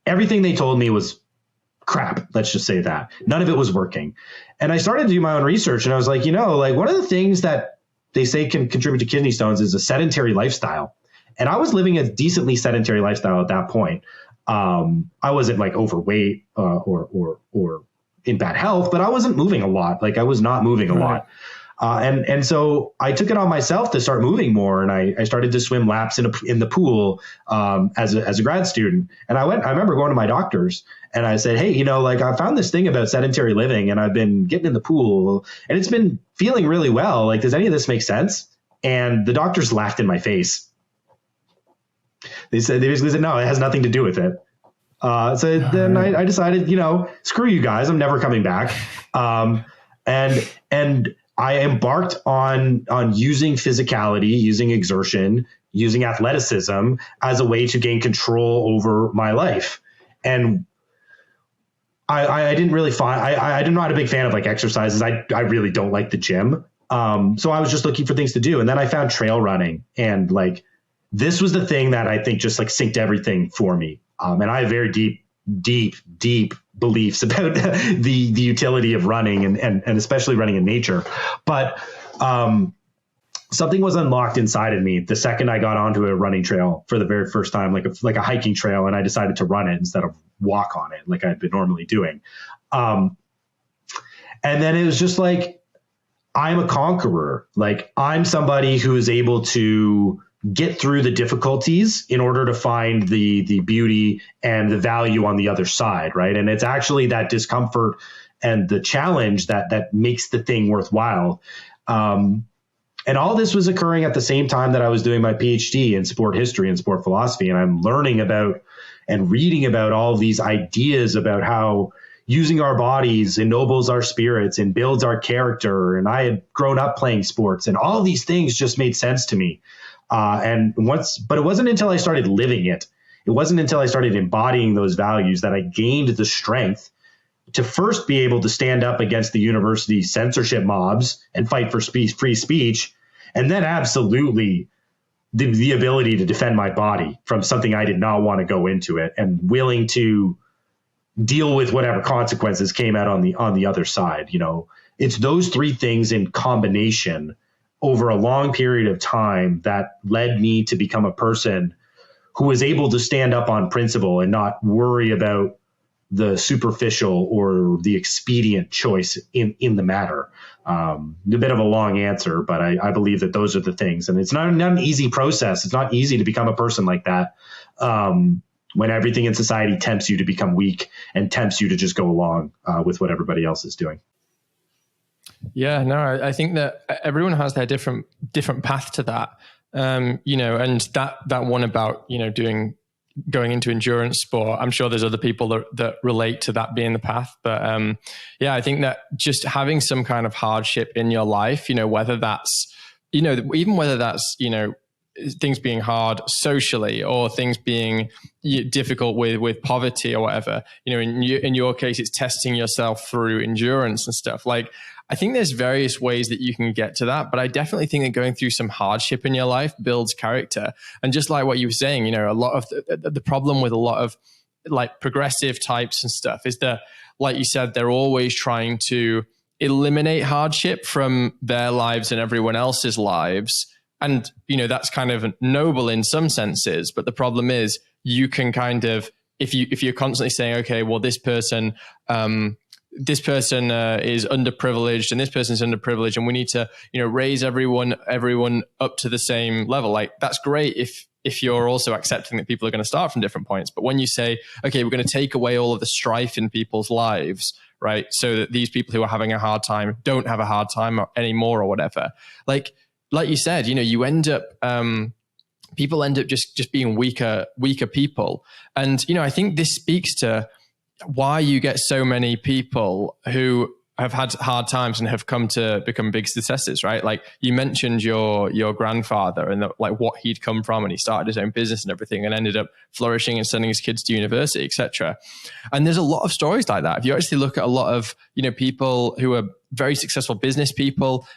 everything they told me was crap. Let's just say that. None of it was working. And I started to do my own research, and I was like, one of the things that they say can contribute to kidney stones is a sedentary lifestyle. And I was living a decently sedentary lifestyle at that point. I wasn't like overweight or in bad health, but I wasn't moving a lot. Like I was not moving a lot. And so I took it on myself to start moving more. And I started to swim laps in the pool as a grad student. And I remember going to my doctors and I said, hey, like I found this thing about sedentary living and I've been getting in the pool and it's been feeling really well. Like, does any of this make sense? And the doctors laughed in my face. They basically said, no, it has nothing to do with it. So then I decided, screw you guys, I'm never coming back. And I embarked on using physicality, using exertion, using athleticism as a way to gain control over my life. And I didn't really find, I'm not a big fan of like exercises. I really don't like the gym. So I was just looking for things to do. And then I found trail running, and like, this was the thing that I think just like synced everything for me. And I have very deep beliefs about the utility of running and especially running in nature. But something was unlocked inside of me the second I got onto a running trail for the very first time, like a hiking trail, and I decided to run it instead of walk on it like I'd been normally doing. And then it was just like, I'm a conqueror. Like I'm somebody who is able to get through the difficulties in order to find the beauty and the value on the other side, right? And it's actually that discomfort and the challenge that makes the thing worthwhile. And all this was occurring at the same time that I was doing my PhD in sport history and sport philosophy. And I'm learning about and reading about all these ideas about how using our bodies ennobles our spirits and builds our character. And I had grown up playing sports, and all these things just made sense to me. But it wasn't until I started living it. It wasn't until I started embodying those values that I gained the strength to first be able to stand up against the university censorship mobs and fight for free speech. And then absolutely the ability to defend my body from something I did not want to go into it, and willing to deal with whatever consequences came out on the other side. It's those three things in combination over a long period of time that led me to become a person who was able to stand up on principle and not worry about the superficial or the expedient choice in the matter. A bit of a long answer, but I believe that those are the things. And it's not an easy process. It's not easy to become a person like that when everything in society tempts you to become weak and tempts you to just go along with what everybody else is doing. Yeah, no, I think that everyone has their different path to that, and that one about, going into endurance sport. I'm sure there's other people that relate to that being the path. But I think that just having some kind of hardship in your life, whether that's, even whether that's, things being hard socially or things being difficult with poverty or whatever, in your case, it's testing yourself through endurance and stuff. Like, I think there's various ways that you can get to that, but I definitely think that going through some hardship in your life builds character. And just like what you were saying, a lot of the problem with a lot of like progressive types and stuff is that, like you said, they're always trying to eliminate hardship from their lives and everyone else's lives. And, that's kind of noble in some senses, but the problem is you can kind of, if you're constantly saying, okay, well, this person is underprivileged and this person is underprivileged, and we need to, raise everyone up to the same level. Like, that's great if you're also accepting that people are going to start from different points. But when you say, okay, we're going to take away all of the strife in people's lives, right, so that these people who are having a hard time don't have a hard time anymore or whatever, like you said, you end up, people end up just being weaker people. And, I think this speaks to why you get so many people who have had hard times and have come to become big successes, right? Like you mentioned your grandfather and like what he'd come from, and he started his own business and everything and ended up flourishing and sending his kids to university, etc. And there's a lot of stories like that. If you actually look at a lot of, people who are very successful business people,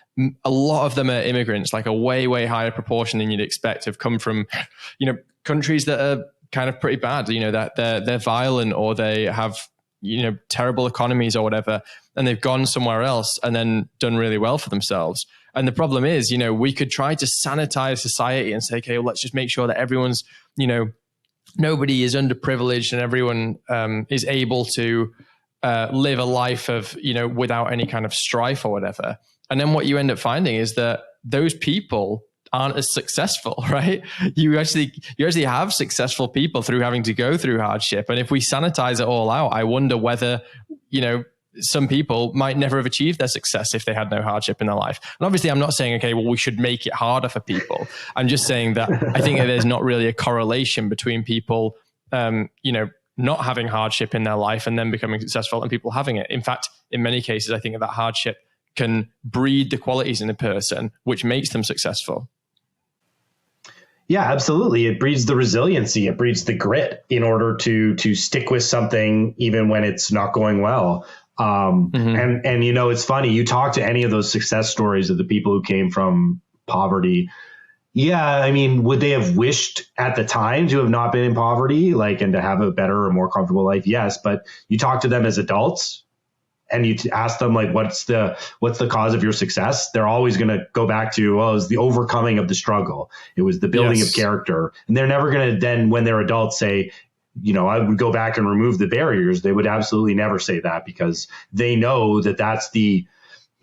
a lot of them are immigrants, like a way, way higher proportion than you'd expect have come from, countries that are kind of pretty bad, that they're violent or they have, terrible economies or whatever. and they've gone somewhere else and then done really well for themselves. And the problem is, we could try to sanitize society and say, okay, well, let's just make sure that everyone's, nobody is underprivileged and everyone is able to live a life of, without any kind of strife or whatever. And then what you end up finding is that those people aren't as successful, right? You actually have successful people through having to go through hardship. And if we sanitize it all out, I wonder whether, some people might never have achieved their success if they had no hardship in their life. And obviously I'm not saying, okay, well, we should make it harder for people. I'm just saying that I think that there's not really a correlation between people, not having hardship in their life and then becoming successful and people having it. In fact, in many cases, I think that hardship can breed the qualities in a person, which makes them successful. Yeah, absolutely. It breeds the resiliency. It breeds the grit in order to stick with something even when it's not going well. And it's funny. You talk to any of those success stories of the people who came from poverty. Yeah, I mean, would they have wished at the time to have not been in poverty, and to have a better or more comfortable life? Yes, but you talk to them as adults, and you ask them what's the cause of your success? They're always going to go back to, it was the overcoming of the struggle. It was the building of character. And they're never going to then, when they're adults, say, I would go back and remove the barriers. They would absolutely never say that, because they know that that's the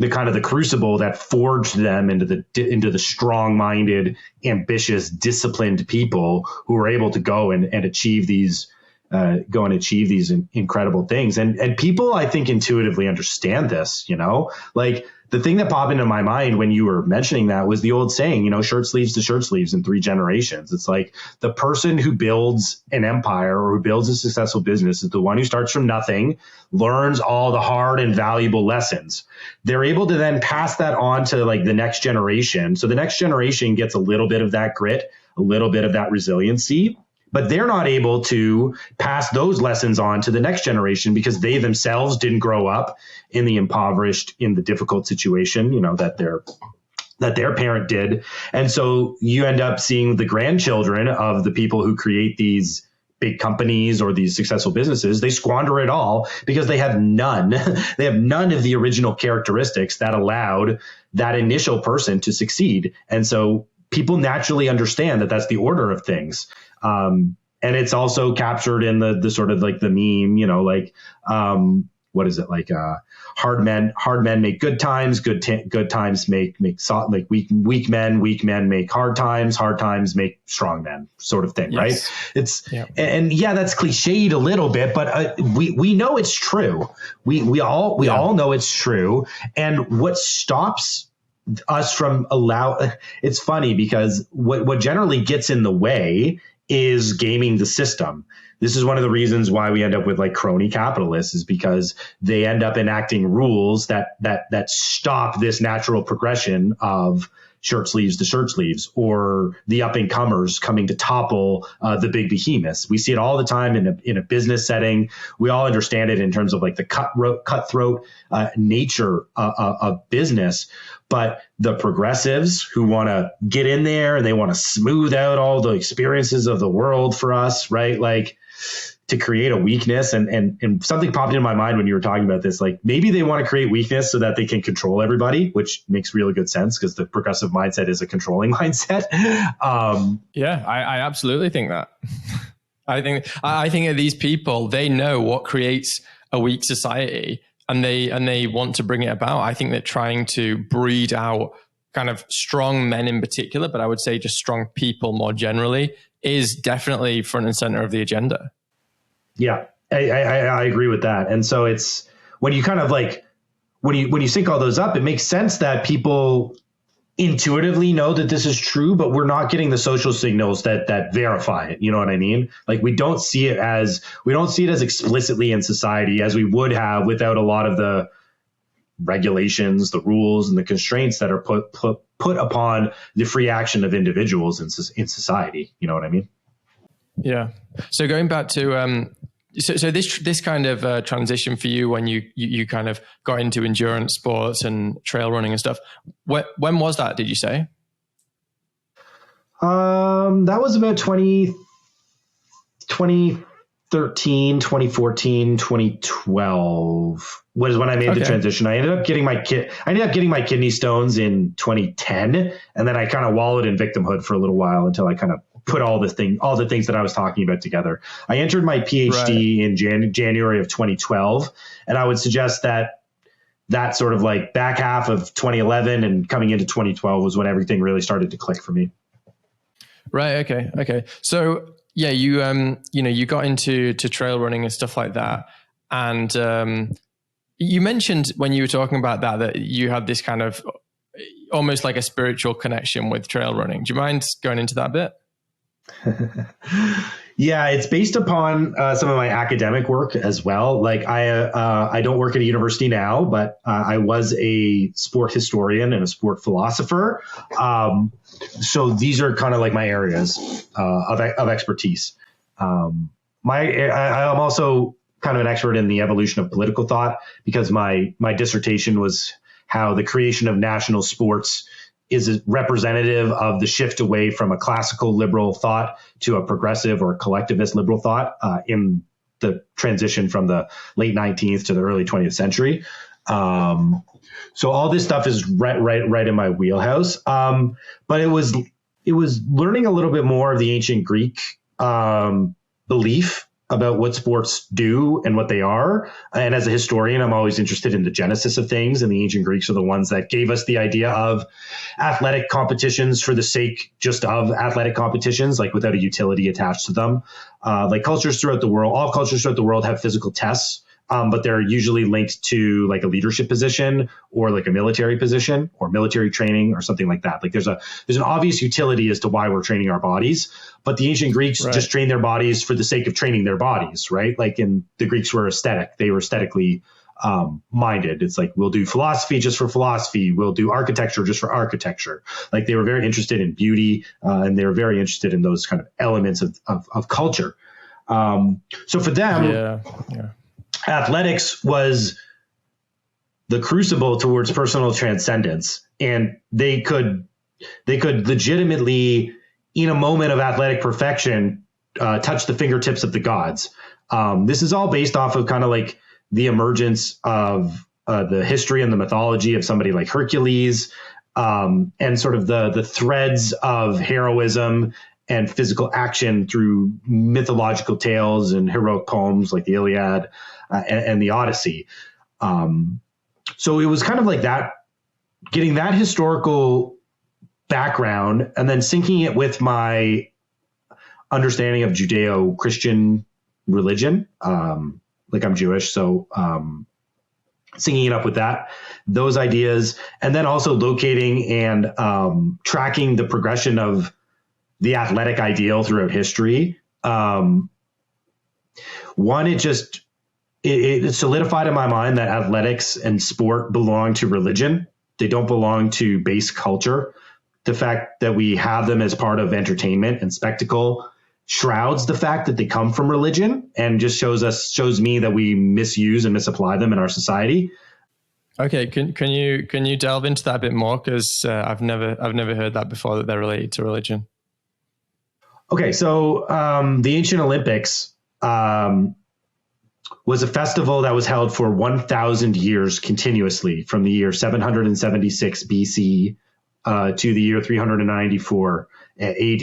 kind of the crucible that forged them into the strong-minded, ambitious, disciplined people who are able to go and achieve these incredible things. And people, I think, intuitively understand this, the thing that popped into my mind when you were mentioning that was the old saying, shirt sleeves to shirt sleeves in 3 generations. It's like the person who builds an empire or who builds a successful business is the one who starts from nothing, learns all the hard and valuable lessons. They're able to then pass that on to the next generation. So the next generation gets a little bit of that grit, a little bit of that resiliency, but they're not able to pass those lessons on to the next generation because they themselves didn't grow up in the difficult situation, that their parent did. And so you end up seeing the grandchildren of the people who create these big companies or these successful businesses. They squander it all because they have none. They have none of the original characteristics that allowed that initial person to succeed. And so people naturally understand that that's the order of things. And it's also captured in the sort of the meme, what is it? Hard men make good times, good times make weak men make hard times make strong men, sort of thing. Yes. Right. It's, and that's cliched a little bit, but we know it's true. We all know it's true. And what stops us from it's funny because what generally gets in the way is gaming the system. This is one of the reasons why we end up with crony capitalists, is because they end up enacting rules that stop this natural progression of shirt sleeves to shirt sleeves, or the up and comers coming to topple the big behemoths. We see it all the time in a business setting. We all understand it in terms of the cutthroat nature of business. But the progressives who want to get in there and they want to smooth out all the experiences of the world for us, right? To create a weakness, and something popped in my mind when you were talking about this, maybe they want to create weakness so that they can control everybody, which makes really good sense because the progressive mindset is a controlling mindset. I absolutely think that. I think that these people, they know what creates a weak society, and they want to bring it about. I think that trying to breed out kind of strong men in particular, but I would say just strong people more generally, is definitely front and center of the agenda. Yeah, I agree with that. And so it's when you kind of when you sync all those up, it makes sense that people intuitively know that this is true, but we're not getting the social signals that verify it. You know what I mean? We don't see it as explicitly in society as we would have without a lot of the regulations, the rules, and the constraints that are put upon the free action of individuals in society. You know what I mean? Yeah. So going back to so this kind of transition for you when you kind of got into endurance sports and trail running and stuff. When was that? Did you say? That was about 2013, 2014, 2012 was when I made the transition. I ended up getting my kidney stones in 2010, and then I kind of wallowed in victimhood for a little while until I kind of put all the things that I was talking about together. I entered my PhD in January of 2012, and I would suggest that sort of like back half of 2011 and coming into 2012 was when everything really started to click for me. Right. Okay. So yeah, you got into trail running and stuff like that. And you mentioned when you were talking about that you had this kind of almost like a spiritual connection with trail running. Do you mind going into that a bit? Yeah, it's based upon some of my academic work as well. Like I don't work at a university now, but I was a sport historian and a sport philosopher. So these are kind of like my areas of expertise. I'm also kind of an expert in the evolution of political thought, because my dissertation was how the creation of national sports is representative of the shift away from a classical liberal thought to a progressive or collectivist liberal thought in the transition from the late 19th to the early 20th century. So all this stuff is right in my wheelhouse. But it was learning a little bit more of the ancient Greek belief about what sports do and what they are. And as a historian, I'm always interested in the genesis of things. And the ancient Greeks are the ones that gave us the idea of athletic competitions for the sake just of athletic competitions, like without a utility attached to them. Like cultures throughout the world, all cultures throughout the world have physical tests, but they're usually linked to like a leadership position or like a military position or military training or something like that. Like there's an obvious utility as to why we're training our bodies, but the ancient Greeks just trained their bodies for the sake of training their bodies, right? Like the Greeks were aesthetic. They were aesthetically minded. It's like, we'll do philosophy just for philosophy. We'll do architecture just for architecture. Like they were very interested in beauty and they were very interested in those kind of elements of culture. So for them, athletics was the crucible towards personal transcendence, and they could legitimately, in a moment of athletic perfection, touch the fingertips of the gods. This is all based off of kind of like the emergence of the history and the mythology of somebody like Hercules, and sort of the threads of heroism and physical action through mythological tales and heroic poems like the Iliad and the Odyssey. So it was kind of like that, getting that historical background and then syncing it with my understanding of Judeo-Christian religion. Like I'm Jewish, so syncing it up with those ideas, and then also locating and tracking the progression of the athletic ideal throughout history. It solidified in my mind that athletics and sport belong to religion. They don't belong to base culture. The fact that we have them as part of entertainment and spectacle shrouds the fact that they come from religion, and just shows me that we misuse and misapply them in our society. Okay, can you delve into that a bit more? Because I've never heard that before, that they're related to religion. Okay, so the ancient Olympics was a festival that was held for 1,000 years continuously, from the year 776 BC to the year 394 AD.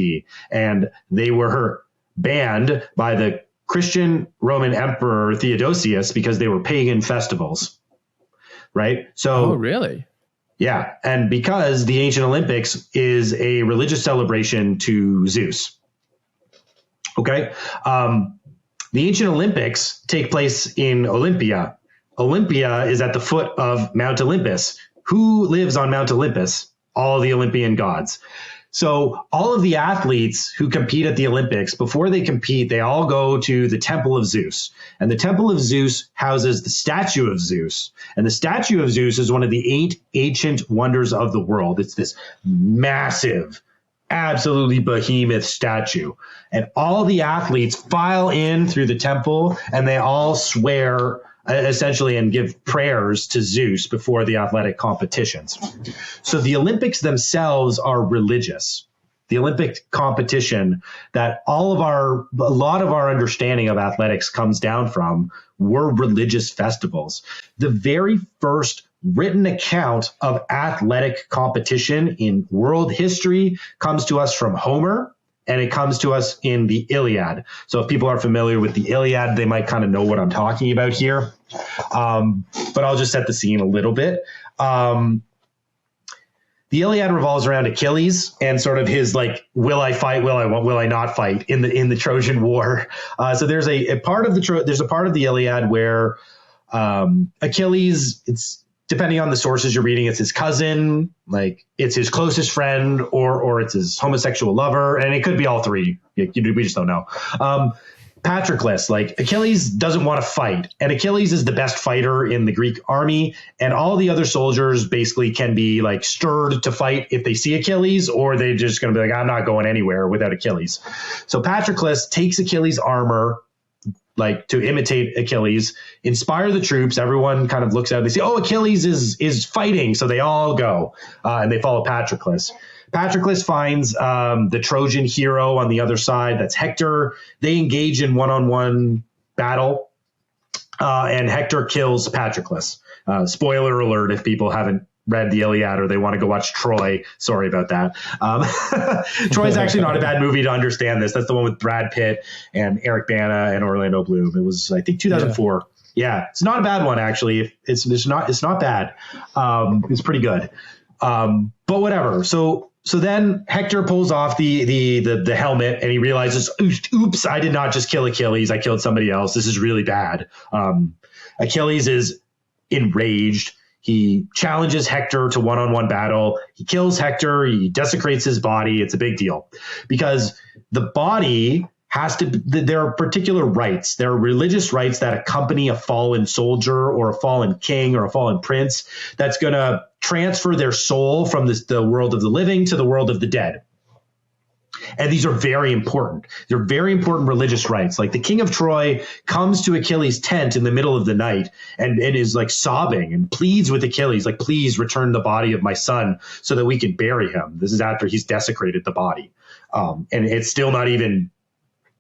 And they were banned by the Christian Roman Emperor Theodosius because they were pagan festivals, right? So, oh, really? Yeah. And because the ancient Olympics is a religious celebration to Zeus. Okay. The ancient Olympics take place in Olympia. Olympia is at the foot of Mount Olympus. Who lives on Mount Olympus? All the Olympian gods. So all of the athletes who compete at the Olympics, before they compete, they all go to the Temple of Zeus. And the Temple of Zeus houses the statue of Zeus. And the statue of Zeus is one of the ancient wonders of the world. It's this massive, absolutely behemoth statue. And all the athletes file in through the temple, and they all swear essentially and give prayers to Zeus before the athletic competitions. So the Olympics themselves are religious. the Olympic competition that a lot of our understanding of athletics comes down from were religious festivals. The very first written account of athletic competition in world history comes to us from Homer, and it comes to us in the Iliad. So if people are familiar with the Iliad, they might kind of know what I'm talking about here. But I'll just set the scene a little bit. The Iliad revolves around Achilles and sort of his like, will I fight? Will I not fight in the Trojan War? So there's a part of the Iliad where Achilles, it's depending on the sources you're reading, it's his cousin, like it's his closest friend, or it's his homosexual lover, and it could be all three. We just don't know. Patroclus, like Achilles doesn't want to fight, and Achilles is the best fighter in the Greek army, and all the other soldiers basically can be like stirred to fight if they see Achilles, or they're just going to be like, I'm not going anywhere without Achilles. So Patroclus takes Achilles' armor, like to imitate Achilles, inspire the troops. Everyone kind of looks out, they say, oh, Achilles is fighting. So they all go and they follow Patroclus. Patroclus finds the Trojan hero on the other side. That's Hector. They engage in one-on-one battle, and Hector kills Patroclus. Spoiler alert if people haven't read the Iliad or they want to go watch Troy. Sorry about that. Troy's actually not a bad movie to understand this. That's the one with Brad Pitt and Eric Bana and Orlando Bloom. It was, I think, 2004. Yeah, it's not a bad one, actually. It's not bad. It's pretty good. But whatever. So then Hector pulls off the helmet and he realizes, oops, I did not just kill Achilles. I killed somebody else. This is really bad. Achilles is enraged. He challenges Hector to one-on-one battle. He kills Hector. He desecrates his body. It's a big deal because the body there are particular rites. There are religious rites that accompany a fallen soldier or a fallen king or a fallen prince that's going to transfer their soul from the world of the living to the world of the dead. And these are very important. They're very important religious rites. Like the king of Troy comes to Achilles' tent in the middle of the night and is like sobbing and pleads with Achilles, like, please return the body of my son so that we can bury him. This is after he's desecrated the body. And it's still not even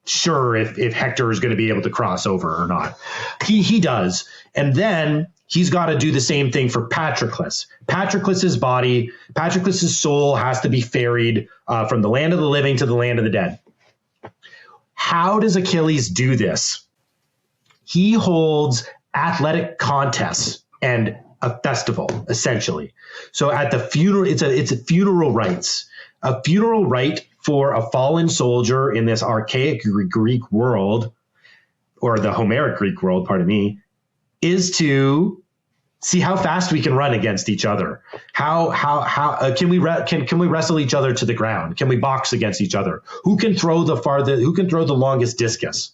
sure if Hector is going to be able to cross over or not. He does. And then he's got to do the same thing for Patroclus. Patroclus's soul has to be ferried from the land of the living to the land of the dead. How does Achilles do this? He holds athletic contests and a festival, essentially. So at the funeral, it's a funeral rites. A funeral rite for a fallen soldier in this archaic Greek world, or the Homeric Greek world, pardon me, is to see how fast we can run against each other. How can we wrestle each other to the ground? Can we box against each other? Who can throw the longest discus?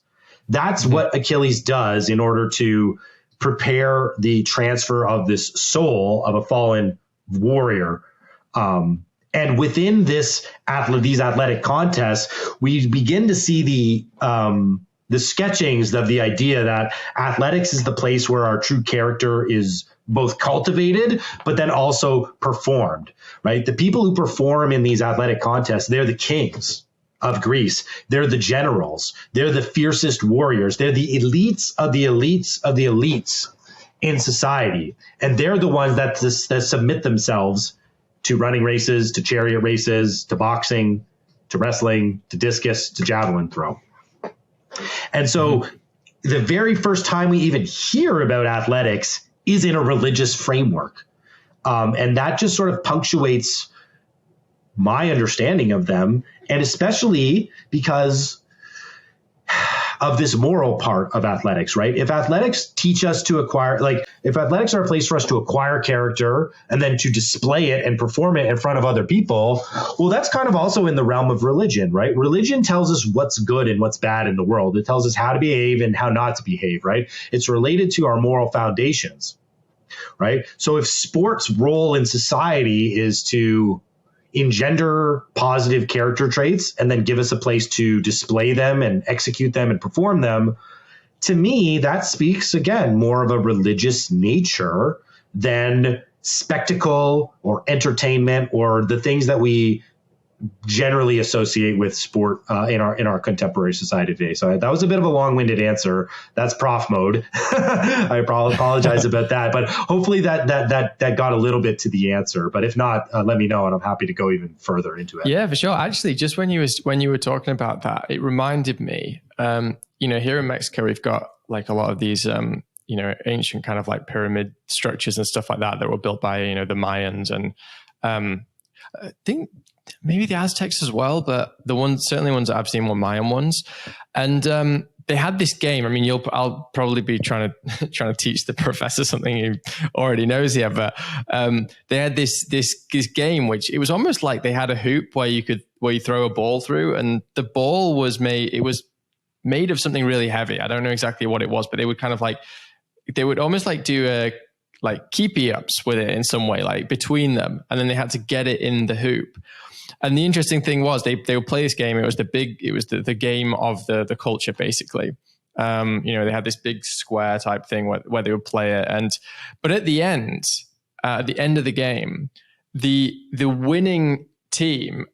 That's what Achilles does in order to prepare the transfer of this soul of a fallen warrior. And within these athletic contests, we begin to see the sketchings of the idea that athletics is the place where our true character is both cultivated, but then also performed, right? The people who perform in these athletic contests, they're the kings of Greece. They're the generals. They're the fiercest warriors. They're the elites of the elites of the elites in society. And they're the ones that submit themselves to running races, to chariot races, to boxing, to wrestling, to discus, to javelin throw. And so the very first time we even hear about athletics is in a religious framework. And that just sort of punctuates my understanding of them, and especially because of this moral part of athletics, right? If athletics teach us to acquire, if athletics are a place for us to acquire character and then to display it and perform it in front of other people, well, that's kind of also in the realm of religion, right? Religion tells us what's good and what's bad in the world. It tells us how to behave and how not to behave, right? It's related to our moral foundations, right? So if sports' role in society is to engender positive character traits and then give us a place to display them and execute them and perform them, to me, that speaks, again, more of a religious nature than spectacle or entertainment or the things that we generally associate with sport in our contemporary society today. So that was a bit of a long-winded answer. That's prof mode. I apologize about that, but hopefully that got a little bit to the answer. But if not, let me know, and I'm happy to go even further into it. Yeah, for sure. Actually, just when you were talking about that, it reminded me. Here in Mexico, we've got like a lot of these ancient kind of like pyramid structures and stuff like that were built by the Mayans, and I think maybe the Aztecs as well, but certainly ones that I've seen were Mayan ones. And they had this game. I mean, I'll probably be trying to teach the professor something he already knows here, but they had this game, which it was almost like they had a hoop where you throw a ball through, and the ball was made of something really heavy. I don't know exactly what it was, but they would almost like do keepy ups with it in some way, like between them, and then they had to get it in the hoop. And the interesting thing was they would play this game. It was the game of the culture, basically. They had this big square type thing where they would play it. But at the end of the game, the winning team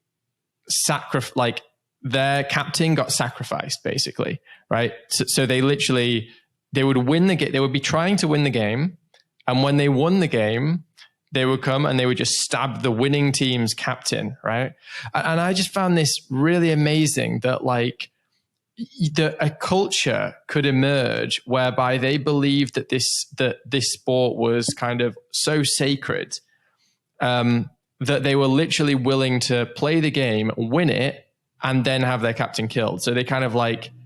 their captain got sacrificed, basically, right? So they would win the game. They would be trying to win the game. And when they won the game, they would come and they would just stab the winning team's captain, right? And I just found this really amazing that a culture could emerge whereby they believed that this sport was kind of so sacred that they were literally willing to play the game, win it, and then have their captain killed. So they kind of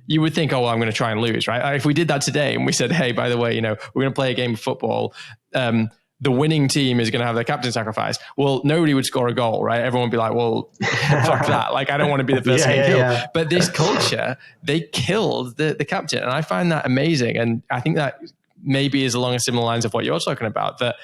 you would think, oh, well, I'm going to try and lose, right? If we did that today and we said, hey, by the way, we're going to play a game of football, the winning team is going to have their captain sacrificed. Well, nobody would score a goal, right? Everyone would be like, well, fuck that. I don't want to be the first to get killed. Yeah. But this culture, they killed the captain. And I find that amazing. And I think that maybe is along a similar lines of what you're talking about, that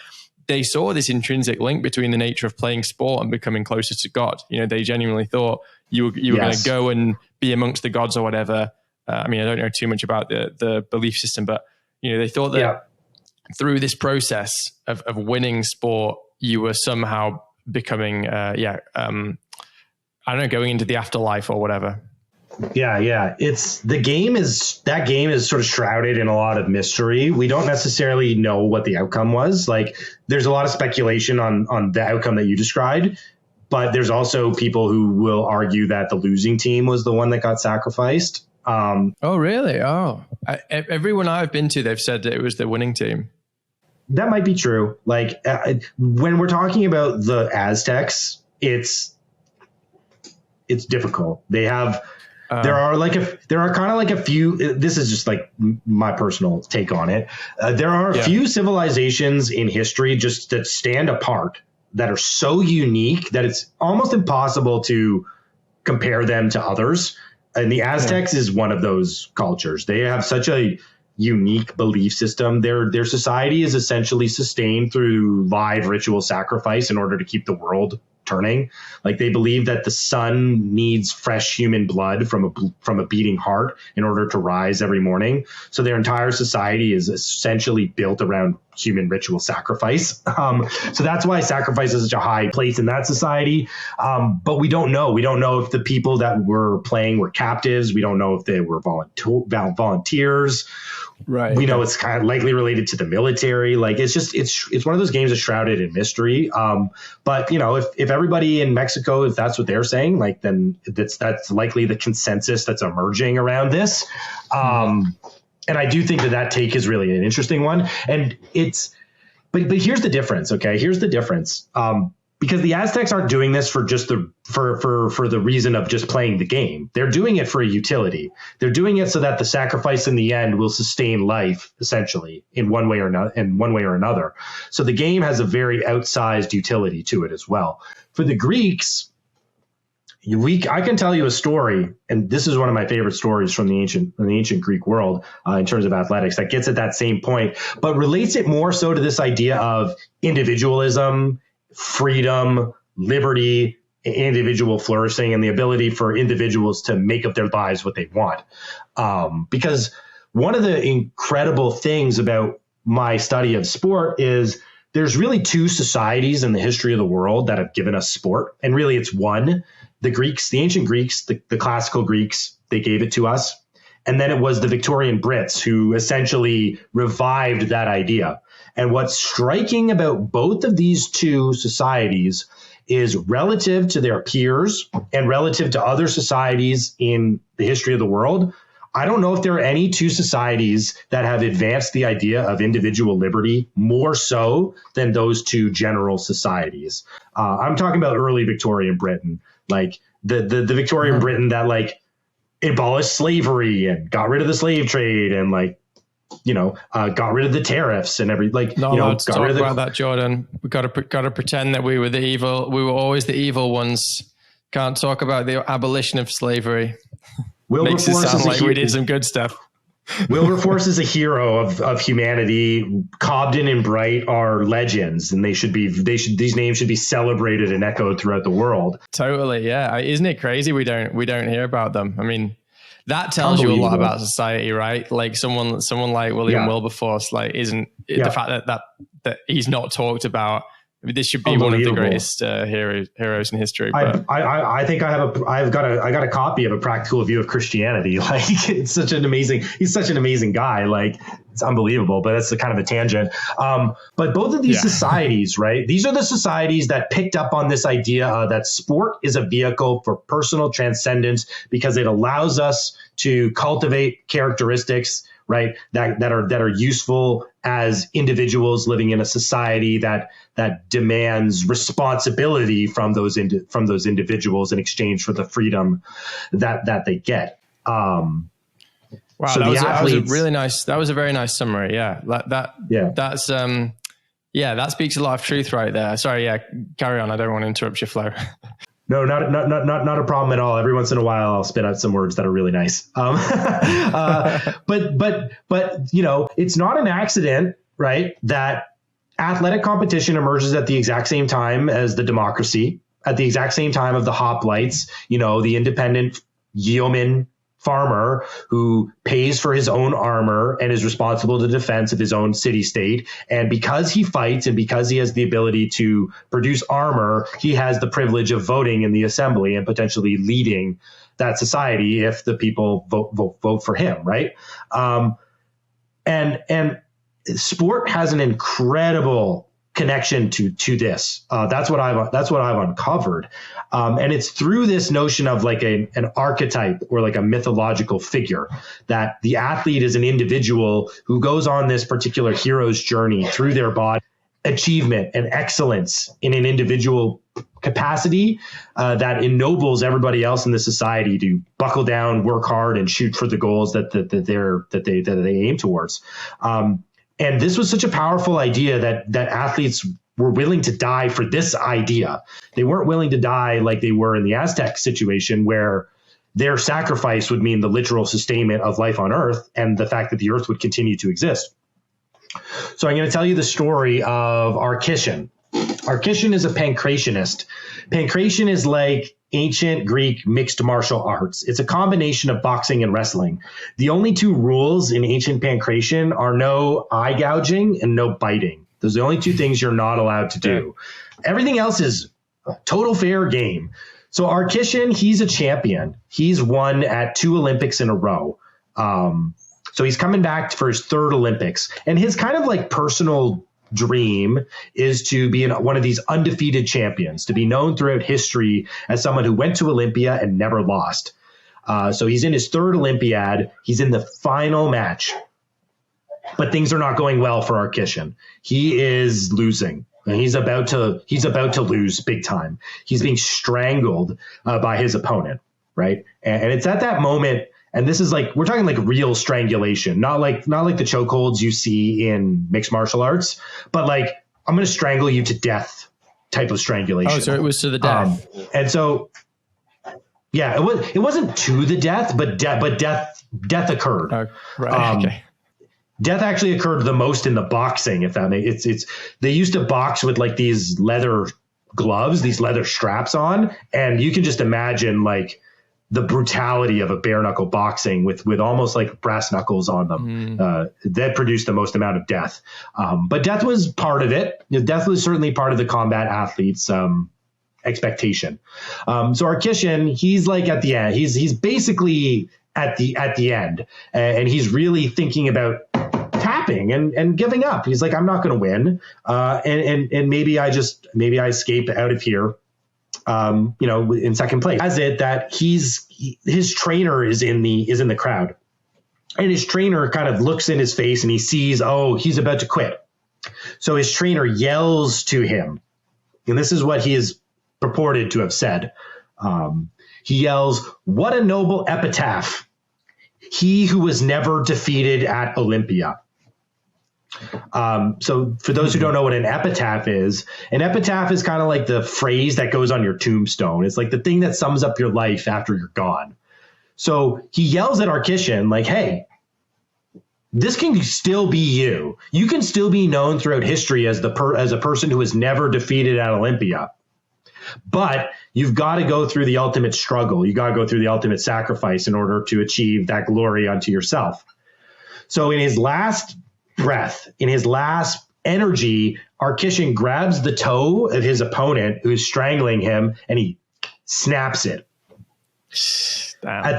they saw this intrinsic link between the nature of playing sport and becoming closer to God. They genuinely thought you were going to go and be amongst the gods or whatever. I don't know too much about the belief system, but they thought that through this process of winning sport, you were somehow becoming, going into the afterlife or whatever. Yeah. That game is sort of shrouded in a lot of mystery. We don't necessarily know what the outcome was. There's a lot of speculation on the outcome that you described, but there's also people who will argue that the losing team was the one that got sacrificed. Oh, really? Oh, everyone I've been to, they've said that it was the winning team. That might be true. When we're talking about the Aztecs, it's difficult. They have, there are kind of a few, this is just my personal take on it. There are a few civilizations in history just that stand apart that are so unique that it's almost impossible to compare them to others. And the Aztecs is one of those cultures. They have such a unique belief system. Their society is essentially sustained through live ritual sacrifice in order to keep the world turning. They believe that the sun needs fresh human blood from a beating heart in order to rise every morning. So their entire society is essentially built around human ritual sacrifice. So that's why sacrifice is such a high place in that society. But we don't know. We don't know if the people that were playing were captives. We don't know if they were volunteers. Right. We know it's kind of likely related to the military. It's one of those games that's shrouded in mystery. But if everybody in Mexico, if that's what they're saying, then that's likely the consensus that's emerging around this. And I do think that take is really an interesting one. And but here's the difference. Okay. Here's the difference. Because the Aztecs aren't doing this for just for the reason of just playing the game. They're doing it for a utility. They're doing it so that the sacrifice in the end will sustain life, essentially, in one way or another. So the game has a very outsized utility to it as well. For the Greeks, I can tell you a story, and this is one of my favorite stories from the ancient Greek world in terms of athletics that gets at that same point, but relates it more so to this idea of individualism, freedom, liberty, individual flourishing, and the ability for individuals to make of their lives what they want. Because one of the incredible things about my study of sport is there's really two societies in the history of the world that have given us sport. And really it's one. the Greeks, the ancient Greeks, the classical Greeks, they gave it to us. And then it was the Victorian Brits who essentially revived that idea. And what's striking about both of these two societies is relative to their peers and relative to other societies in the history of the world. I don't know if there are any two societies that have advanced the idea of individual liberty more so than those two general societies. I'm talking about early Victorian Britain, like the Victorian Britain that like abolished slavery and got rid of the slave trade and like, got rid of the tariffs and got rid of about that, Jordan. We got to pretend that we were the evil. We were always the evil ones. Can't talk about the abolition of slavery. Makes it sound like we did some good stuff. Wilberforce is a hero of humanity. Cobden and Bright are legends, and these names should be celebrated and echoed throughout the world. Totally, yeah. Isn't it crazy we don't hear about them? I mean, that tells you a lot about society, right? Like someone like William Wilberforce, like the fact that he's not talked about. I mean, this should be one of the greatest heroes in history. But I think I got a copy of A Practical View of Christianity. Like he's such an amazing guy. Like it's unbelievable, but that's kind of a tangent. But both of these societies, right? These are the societies that picked up on this idea that sport is a vehicle for personal transcendence because it allows us to cultivate characteristics, right, that are useful as individuals living in a society that demands responsibility from those individuals in exchange for the freedom that they get. Wow, so that was a really nice. That was a very nice summary. Yeah, that speaks a lot of truth right there. Sorry, carry on. I don't want to interrupt your flow. No, not a problem at all. Every once in a while, I'll spit out some words that are really nice. But it's not an accident, right, that athletic competition emerges at the exact same time as the democracy, at the exact same time of the hoplites, the independent yeoman farmer who pays for his own armor and is responsible to the defense of his own city-state. And because he fights and because he has the ability to produce armor, he has the privilege of voting in the assembly and potentially leading that society if the people vote for him, right? And sport has an incredible connection to this. That's what I've uncovered. And it's through this notion of like an archetype or like a mythological figure that the athlete is an individual who goes on this particular hero's journey through their body, achievement and excellence in an individual capacity that ennobles everybody else in the society to buckle down, work hard, and shoot for the goals that they aim towards. And this was such a powerful idea that athletes were willing to die for this idea. They weren't willing to die like they were in the Aztec situation, where their sacrifice would mean the literal sustainment of life on Earth and the fact that the Earth would continue to exist. So I'm going to tell you the story of Archician. Archician is a pancrationist. Pancration is like ancient Greek mixed martial arts. It's a combination of boxing and wrestling. The only two rules in ancient pancration are no eye gouging and no biting. Those are the only two things you're not allowed to do. Everything else is total fair game. So Archician, he's a champion. He's won at 2 Olympics in a row. So he's coming back for his 3rd Olympics. And his kind of like personal dream is to be one of these undefeated champions, to be known throughout history as someone who went to Olympia and never lost. So he's in his 3rd Olympiad. He's in the final match. But things are not going well for Archician. He is losing. And he's about to lose big time. He's being strangled by his opponent, right? And it's at that moment, and this is like, we're talking like real strangulation, not like the chokeholds you see in mixed martial arts, but like, I'm going to strangle you to death type of strangulation. Oh, so it was to the death. And so, yeah, it wasn't to the death, but death occurred. Oh, right. Okay. Death actually occurred the most in the boxing, if that makes it's they used to box with like these leather gloves, these leather straps on, and you can just imagine like the brutality of a bare knuckle boxing with almost like brass knuckles on them. That produced the most amount of death. But death was part of it. Death was certainly part of the combat athlete's expectation. So Arkishin, he's like at the end. He's basically at the end, and he's really thinking about tapping and giving up. He's like, I'm not going to win, and maybe I escape out of here, in second place. As it that his trainer is in the crowd, and his trainer kind of looks in his face and he sees, he's about to quit. So his trainer yells to him, and this is what he is purported to have said. He yells, "What a noble epitaph! He who was never defeated at Olympia." So for those who don't know what an epitaph is kind of like the phrase that goes on your tombstone. It's like the thing that sums up your life after you're gone. So he yells at Arkishin like, hey, this can still be you. You can still be known throughout history as a person who was never defeated at Olympia. But you've got to go through the ultimate struggle. You got to go through the ultimate sacrifice in order to achieve that glory unto yourself. So in his last breath, in his last energy, Arkishin grabs the toe of his opponent who's strangling him, and he snaps it. Damn. At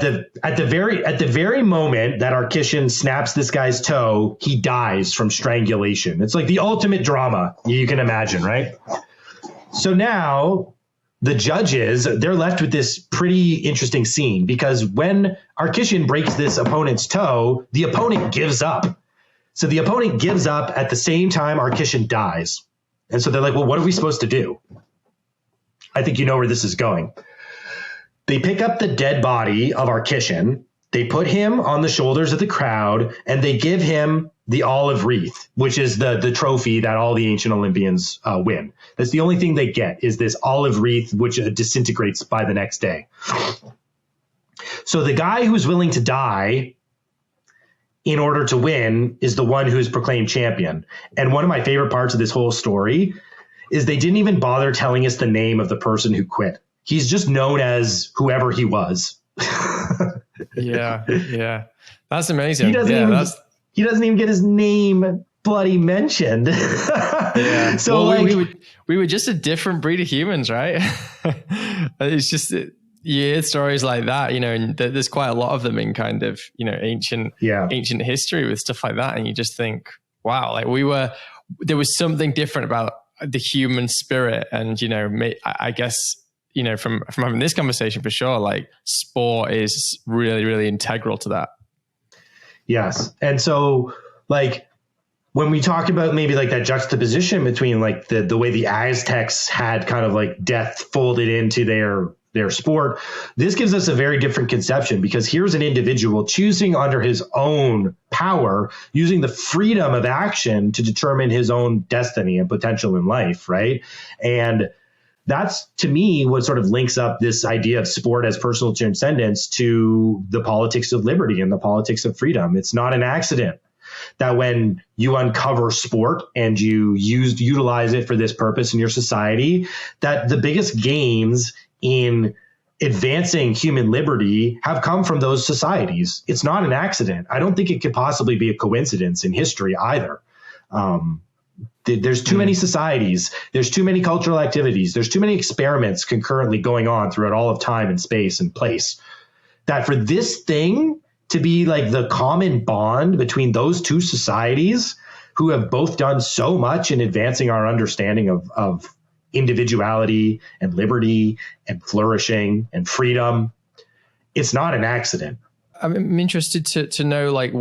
the very moment that Arkishin snaps this guy's toe, he dies from strangulation. It's like the ultimate drama you can imagine, right? So now the judges, they're left with this pretty interesting scene, because when Arkishin breaks this opponent's toe, the opponent gives up. So the opponent gives up at the same time Arkishin dies. And so they're like, well, what are we supposed to do? I think you know where this is going. They pick up the dead body of Arkishin, they put him on the shoulders of the crowd, and they give him the olive wreath, which is the trophy that all the ancient Olympians win. That's the only thing they get, is this olive wreath, which disintegrates by the next day. So the guy who's willing to die in order to win is the one who is proclaimed champion. And one of my favorite parts of this whole story is they didn't even bother telling us the name of the person who quit. He's just known as whoever he was. Yeah. That's amazing. He doesn't even get his name bloody mentioned. Yeah. So we were just a different breed of humans, right? It's just, you hear stories like that, and there's quite a lot of them in kind of, ancient history with stuff like that. And you just think, wow, like there was something different about the human spirit. And, I guess, from having this conversation, for sure, like sport is really, really integral to that. Yes. And so like when we talk about maybe like that juxtaposition between like the way the Aztecs had kind of like death folded into their sport, this gives us a very different conception, because here's an individual choosing under his own power, using the freedom of action to determine his own destiny and potential in life. Right. And that's, to me, what sort of links up this idea of sport as personal transcendence to the politics of liberty and the politics of freedom. It's not an accident that when you uncover sport and you utilize it for this purpose in your society, that the biggest gains in advancing human liberty have come from those societies. It's not an accident. I don't think it could possibly be a coincidence in history either. There's too many societies. There's too many cultural activities. There's too many experiments concurrently going on throughout all of time and space and place, that for this thing to be like the common bond between those two societies who have both done so much in advancing our understanding of individuality and liberty and flourishing and freedom, it's not an accident. I'm interested to know, like,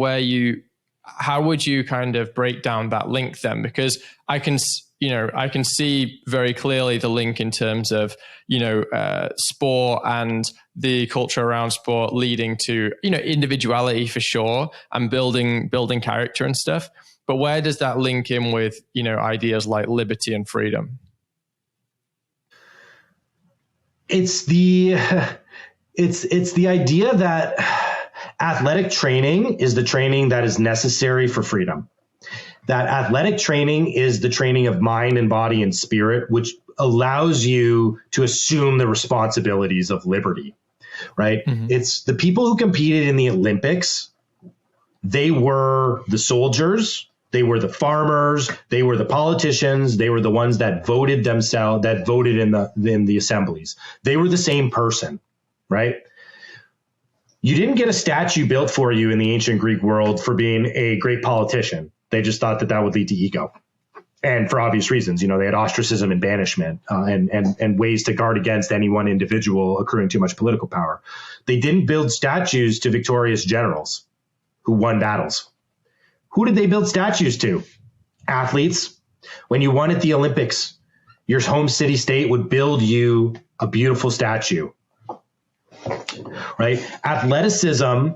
how would you kind of break down that link then? Because I can see very clearly the link in terms of, sport and the culture around sport leading to, individuality for sure, and building character and stuff. But where does that link in with, ideas like liberty and freedom? It's the idea that athletic training is the training that is necessary for freedom. That athletic training is the training of mind and body and spirit, which allows you to assume the responsibilities of liberty, right? Mm-hmm. It's the people who competed in the Olympics. They were the soldiers. They were the farmers. They were the politicians. They were the ones that voted themselves, that voted in the assemblies. They were the same person, right? You didn't get a statue built for you in the ancient Greek world for being a great politician. They just thought that would lead to ego. And for obvious reasons, they had ostracism and banishment and ways to guard against any one individual accruing too much political power. They didn't build statues to victorious generals who won battles. Who did they build statues to? Athletes. When you won at the Olympics, your home city state would build you a beautiful statue, right? Athleticism,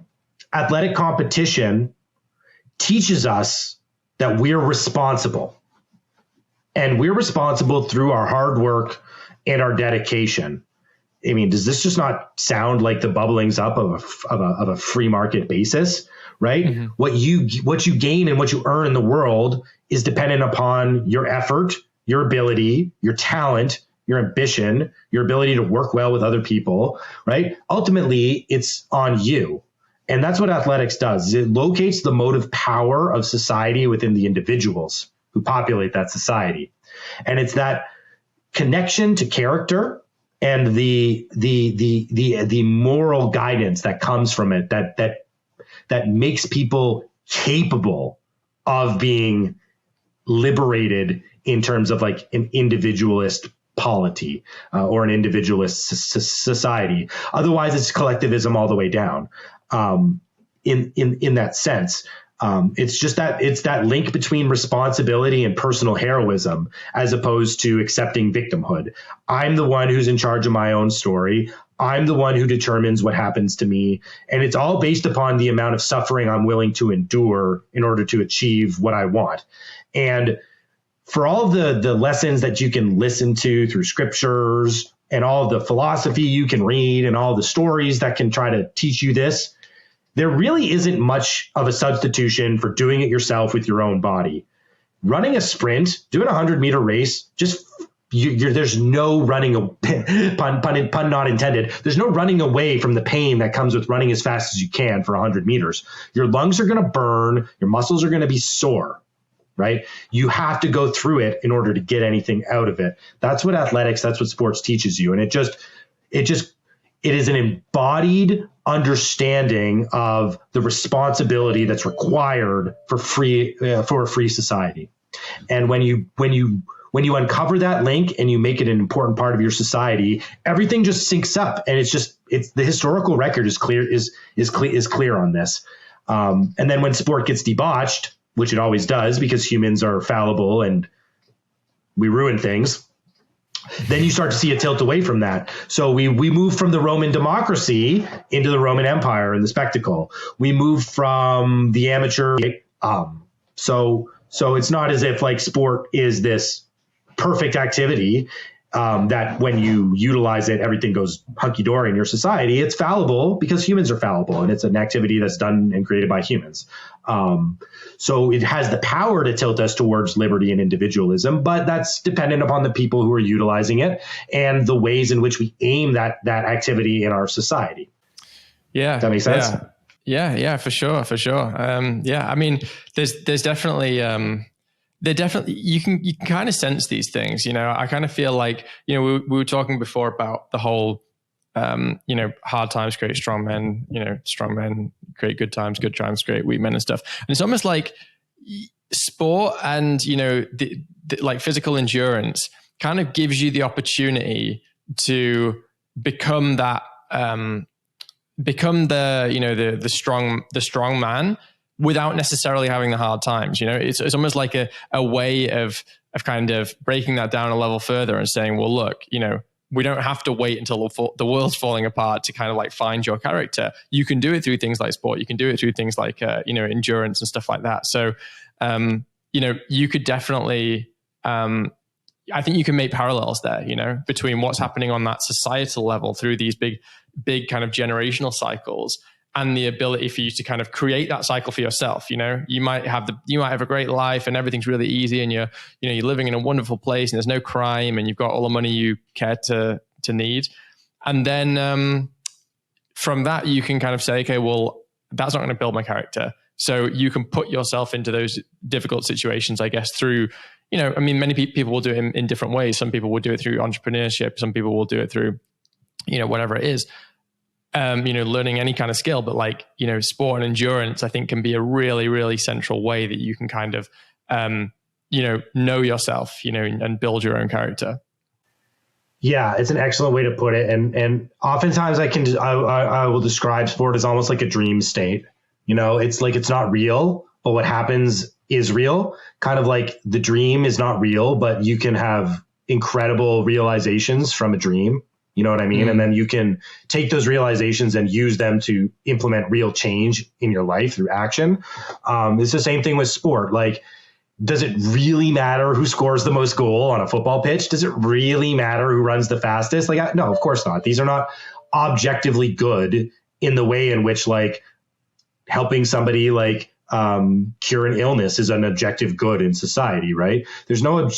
athletic competition teaches us that we're responsible. And we're responsible through our hard work and our dedication. I mean, does this just not sound like the bubblings up of a free market basis, right? Mm-hmm. What you gain and what you earn in the world is dependent upon your effort, your ability, your talent, your ambition, your ability to work well with other people, right? Ultimately, it's on you. And that's what athletics does. It locates the motive power of society within the individuals who populate that society. And it's that connection to character and the moral guidance that comes from it that makes people capable of being liberated in terms of like an individualist polity or an individualist society. Otherwise, it's collectivism all the way down. In that sense, it's that link between responsibility and personal heroism as opposed to accepting victimhood. I'm the one who's in charge of my own story. I'm the one who determines what happens to me. And it's all based upon the amount of suffering I'm willing to endure in order to achieve what I want. And for all the lessons that you can listen to through scriptures and all the philosophy you can read and all the stories that can try to teach you this, there really isn't much of a substitution for doing it yourself with your own body. Running a sprint, doing a 100-meter race, there's no running, pun not intended, there's no running away from the pain that comes with running as fast as you can for 100 meters. Your lungs are going to burn, your muscles are going to be sore, right? You have to go through it in order to get anything out of it. That's what athletics, that's what sports teaches you. And it is an embodied understanding of the responsibility that's required for a free society. And when you uncover that link and you make it an important part of your society, everything just syncs up. And it's the historical record is clear on this. And then when sport gets debauched, which it always does because humans are fallible and we ruin things, then you start to see a tilt away from that. So we move from the Roman democracy into the Roman Empire and the spectacle. We move from the amateur. So it's not as if like sport is this perfect activity that when you utilize it, everything goes hunky-dory in your society. It's fallible because humans are fallible, and it's an activity that's done and created by humans. So it has the power to tilt us towards liberty and individualism, but that's dependent upon the people who are utilizing it and the ways in which we aim that activity in our society. Yeah. Does that make sense? Yeah, for sure. I mean, there's definitely, you can kind of sense these things, I kind of feel like, we were talking before about the whole, hard times create strong men, strong men create good times create weak men and stuff. And it's almost like sport and, the like physical endurance kind of gives you the opportunity to become that, become the strong man without necessarily having the hard times. It's almost like a way of kind of breaking that down a level further and saying, well, look, we don't have to wait until the world's falling apart to kind of like find your character. You can do it through things like sport. You can do it through things like, endurance and stuff like that. So, you could definitely, I think you can make parallels there, between what's happening on that societal level through these big kind of generational cycles and the ability for you to kind of create that cycle for yourself. You might have a great life and everything's really easy and you're living in a wonderful place and there's no crime and you've got all the money you care to need. And then from that, you can kind of say, okay, well, that's not going to build my character. So you can put yourself into those difficult situations, I guess, through, many people will do it in different ways. Some people will do it through entrepreneurship. Some people will do it through, whatever it is, learning any kind of skill. But sport and endurance, I think, can be a really, really central way that you can kind of, know yourself, and build your own character. Yeah, it's an excellent way to put it. And oftentimes I will describe sport as almost like a dream state. It's like, it's not real, but what happens is real. Kind of like the dream is not real, but you can have incredible realizations from a dream. You know what I mean? Mm-hmm. And then you can take those realizations and use them to implement real change in your life through action. It's the same thing with sport. Like, does it really matter who scores the most goal on a football pitch? Does it really matter who runs the fastest? No, of course not. These are not objectively good in the way in which helping somebody cure an illness is an objective good in society, right? There's no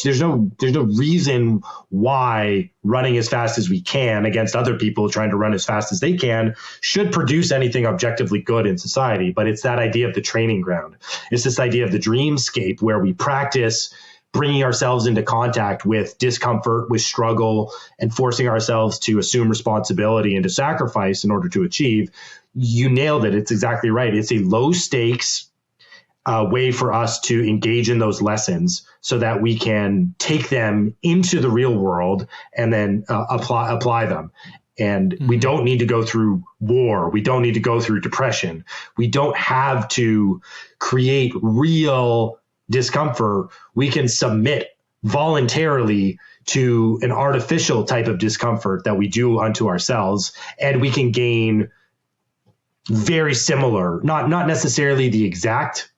reason why running as fast as we can against other people trying to run as fast as they can should produce anything objectively good in society. But it's that idea of the training ground. It's this idea of the dreamscape where we practice bringing ourselves into contact with discomfort, with struggle, and forcing ourselves to assume responsibility and to sacrifice in order to achieve. You nailed it. It's exactly right. It's a low stakes way for us to engage in those lessons so that we can take them into the real world and then apply them. And we don't need to go through war. We don't need to go through depression. We don't have to create real discomfort. We can submit voluntarily to an artificial type of discomfort that we do unto ourselves, and we can gain very similar, not necessarily the exact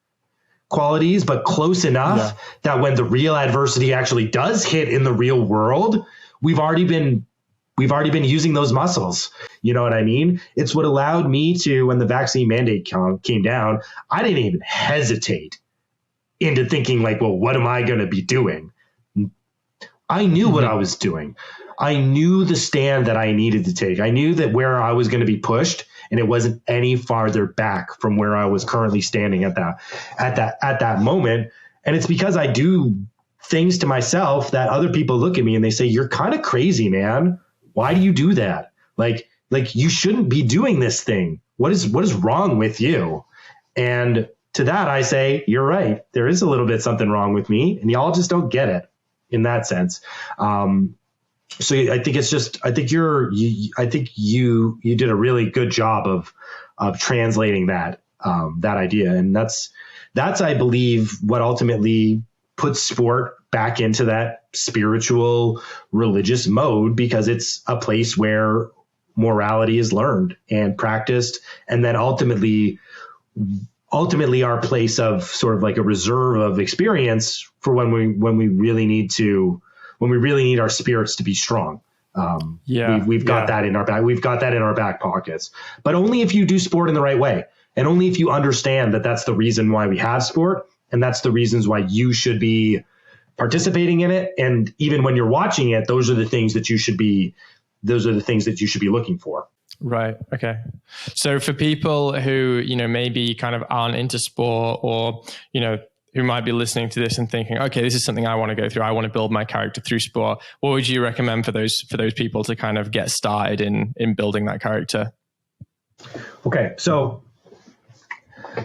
qualities, but close enough that when the real adversity actually does hit in the real world, we've already been using those muscles. You know what I mean? It's what allowed me to, when the vaccine mandate came down, I didn't even hesitate into thinking well, what am I going to be doing? I knew what I was doing. I knew the stand that I needed to take. I knew that where I was going to be pushed, and it wasn't any farther back from where I was currently standing at that moment. And it's because I do things to myself that other people look at me and they say, "You're kind of crazy, man. Why do you do that? Like you shouldn't be doing this thing. What is wrong with you?" And to that, I say, you're right. There is a little bit something wrong with me, and y'all just don't get it in that sense. So I think you did a really good job of translating that idea. And that's, I believe, what ultimately puts sport back into that spiritual, religious mode, because it's a place where morality is learned and practiced, and then ultimately our place of sort of like a reserve of experience for when we really need our spirits to be strong. We've got that in our back. We've got that in our back pockets, but only if you do sport in the right way. And only if you understand that that's the reason why we have sport, and that's the reasons why you should be participating in it. And even when you're watching it, those are the things that you should be looking for. Right. Okay. So for people who, maybe kind of aren't into sport, or, who might be listening to this and thinking, okay, this is something I want to go through. I want to build my character through sport. What would you recommend for those people to kind of get started in building that character? Okay. So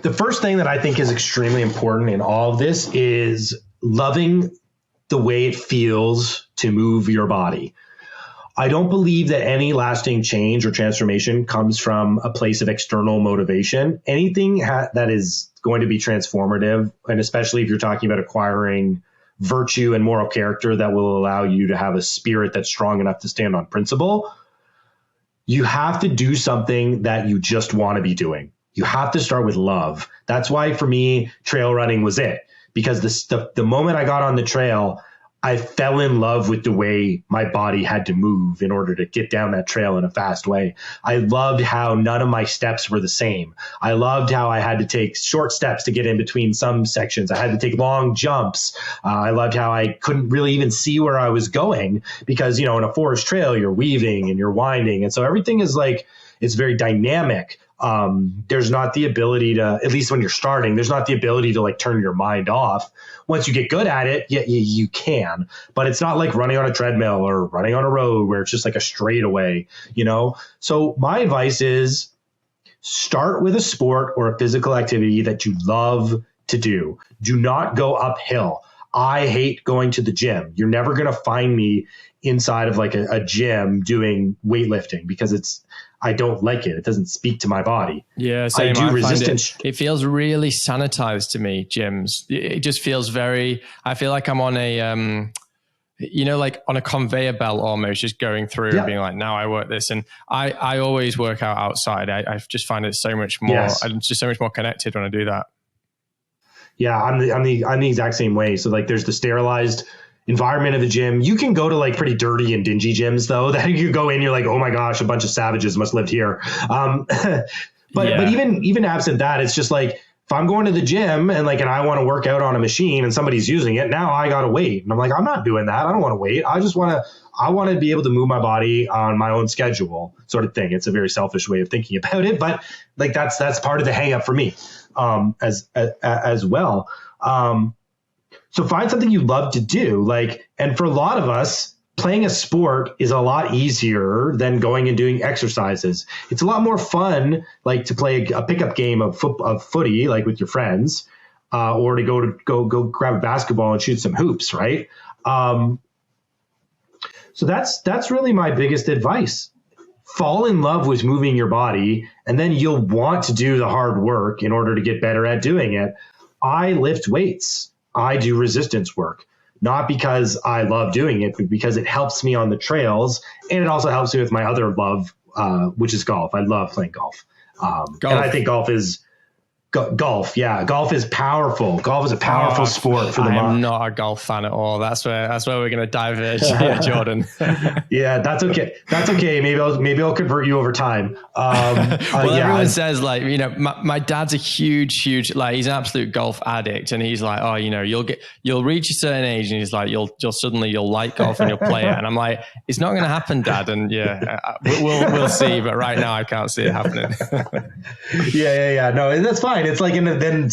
the first thing that I think is extremely important in all of this is loving the way it feels to move your body. I don't believe that any lasting change or transformation comes from a place of external motivation. Anything that is going to be transformative, and especially if you're talking about acquiring virtue and moral character that will allow you to have a spirit that's strong enough to stand on principle, you have to do something that you just want to be doing. You have to start with love. That's why for me, trail running was it. Because the moment I got on the trail, I fell in love with the way my body had to move in order to get down that trail in a fast way. I loved how none of my steps were the same. I loved how I had to take short steps to get in between some sections. I had to take long jumps. I loved how I couldn't really even see where I was going because, in a forest trail, you're weaving and you're winding. And so everything is it's very dynamic. There's not the ability to, at least when you're starting, there's not the ability to like turn your mind off. Once you get good at it, you can, but it's not like running on a treadmill or running on a road where it's just like a straightaway, So my advice is start with a sport or a physical activity that you love to do. Do not go uphill. I hate going to the gym. You're never going to find me inside of like a gym doing weightlifting because I don't like it. It doesn't speak to my body. Yeah, same. I do resistance. It feels really sanitized to me, gyms. It just feels I feel like I'm on a, like on a conveyor belt almost, just going through and being like, now I work this. And I always work out outside. I just find it so much more, I'm just so much more connected when I do that. Yeah, I'm the exact same way. So like there's the sterilized environment of the gym. You can go to like pretty dirty and dingy gyms though, that you go in, you're like, oh my gosh, a bunch of savages must live here. But even absent that, it's just like, if I'm going to the gym and I want to work out on a machine and somebody's using it, now I got to wait. And I'm like, I'm not doing that. I don't want to wait. I want to be able to move my body on my own schedule, sort of thing. It's a very selfish way of thinking about it, but like that's part of the hang up for me, as well. So find something you love to do, and for a lot of us, playing a sport is a lot easier than going and doing exercises. It's a lot more fun, to play a pickup game of footy, with your friends, or to go grab a basketball and shoot some hoops, right? So that's really my biggest advice. Fall in love with moving your body, and then you'll want to do the hard work in order to get better at doing it. I lift weights. I do resistance work. Not because I love doing it, but because it helps me on the trails, and it also helps me with my other love, which is golf. I love playing golf. And I think golf is golf is powerful. Golf is a powerful sport for the mind. I'm not a golf fan at all. That's where we're going to diverge here, Jordan. Yeah, that's okay. That's okay. Maybe I'll convert you over time. Everyone says my dad's a huge, he's an absolute golf addict, and he's like, oh, you'll reach a certain age, and he's like, you'll suddenly like golf and you'll play it, and I'm like, it's not going to happen, Dad. And we'll see, but right now I can't see it happening. Yeah. No, that's fine. It's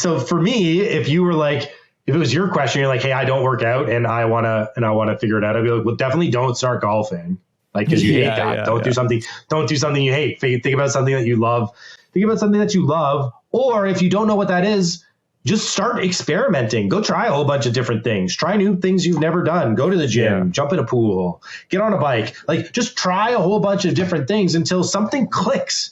so for me, if you were if it was your question, you're like, hey, I don't work out and I want to figure it out. I'd be like, well, definitely don't start golfing. Cause you hate that. Don't do something you hate. Think about something that you love. Or if you don't know what that is, just start experimenting. Go try a whole bunch of different things. Try new things you've never done. Go to the gym, jump in a pool, get on a bike, just try a whole bunch of different things until something clicks.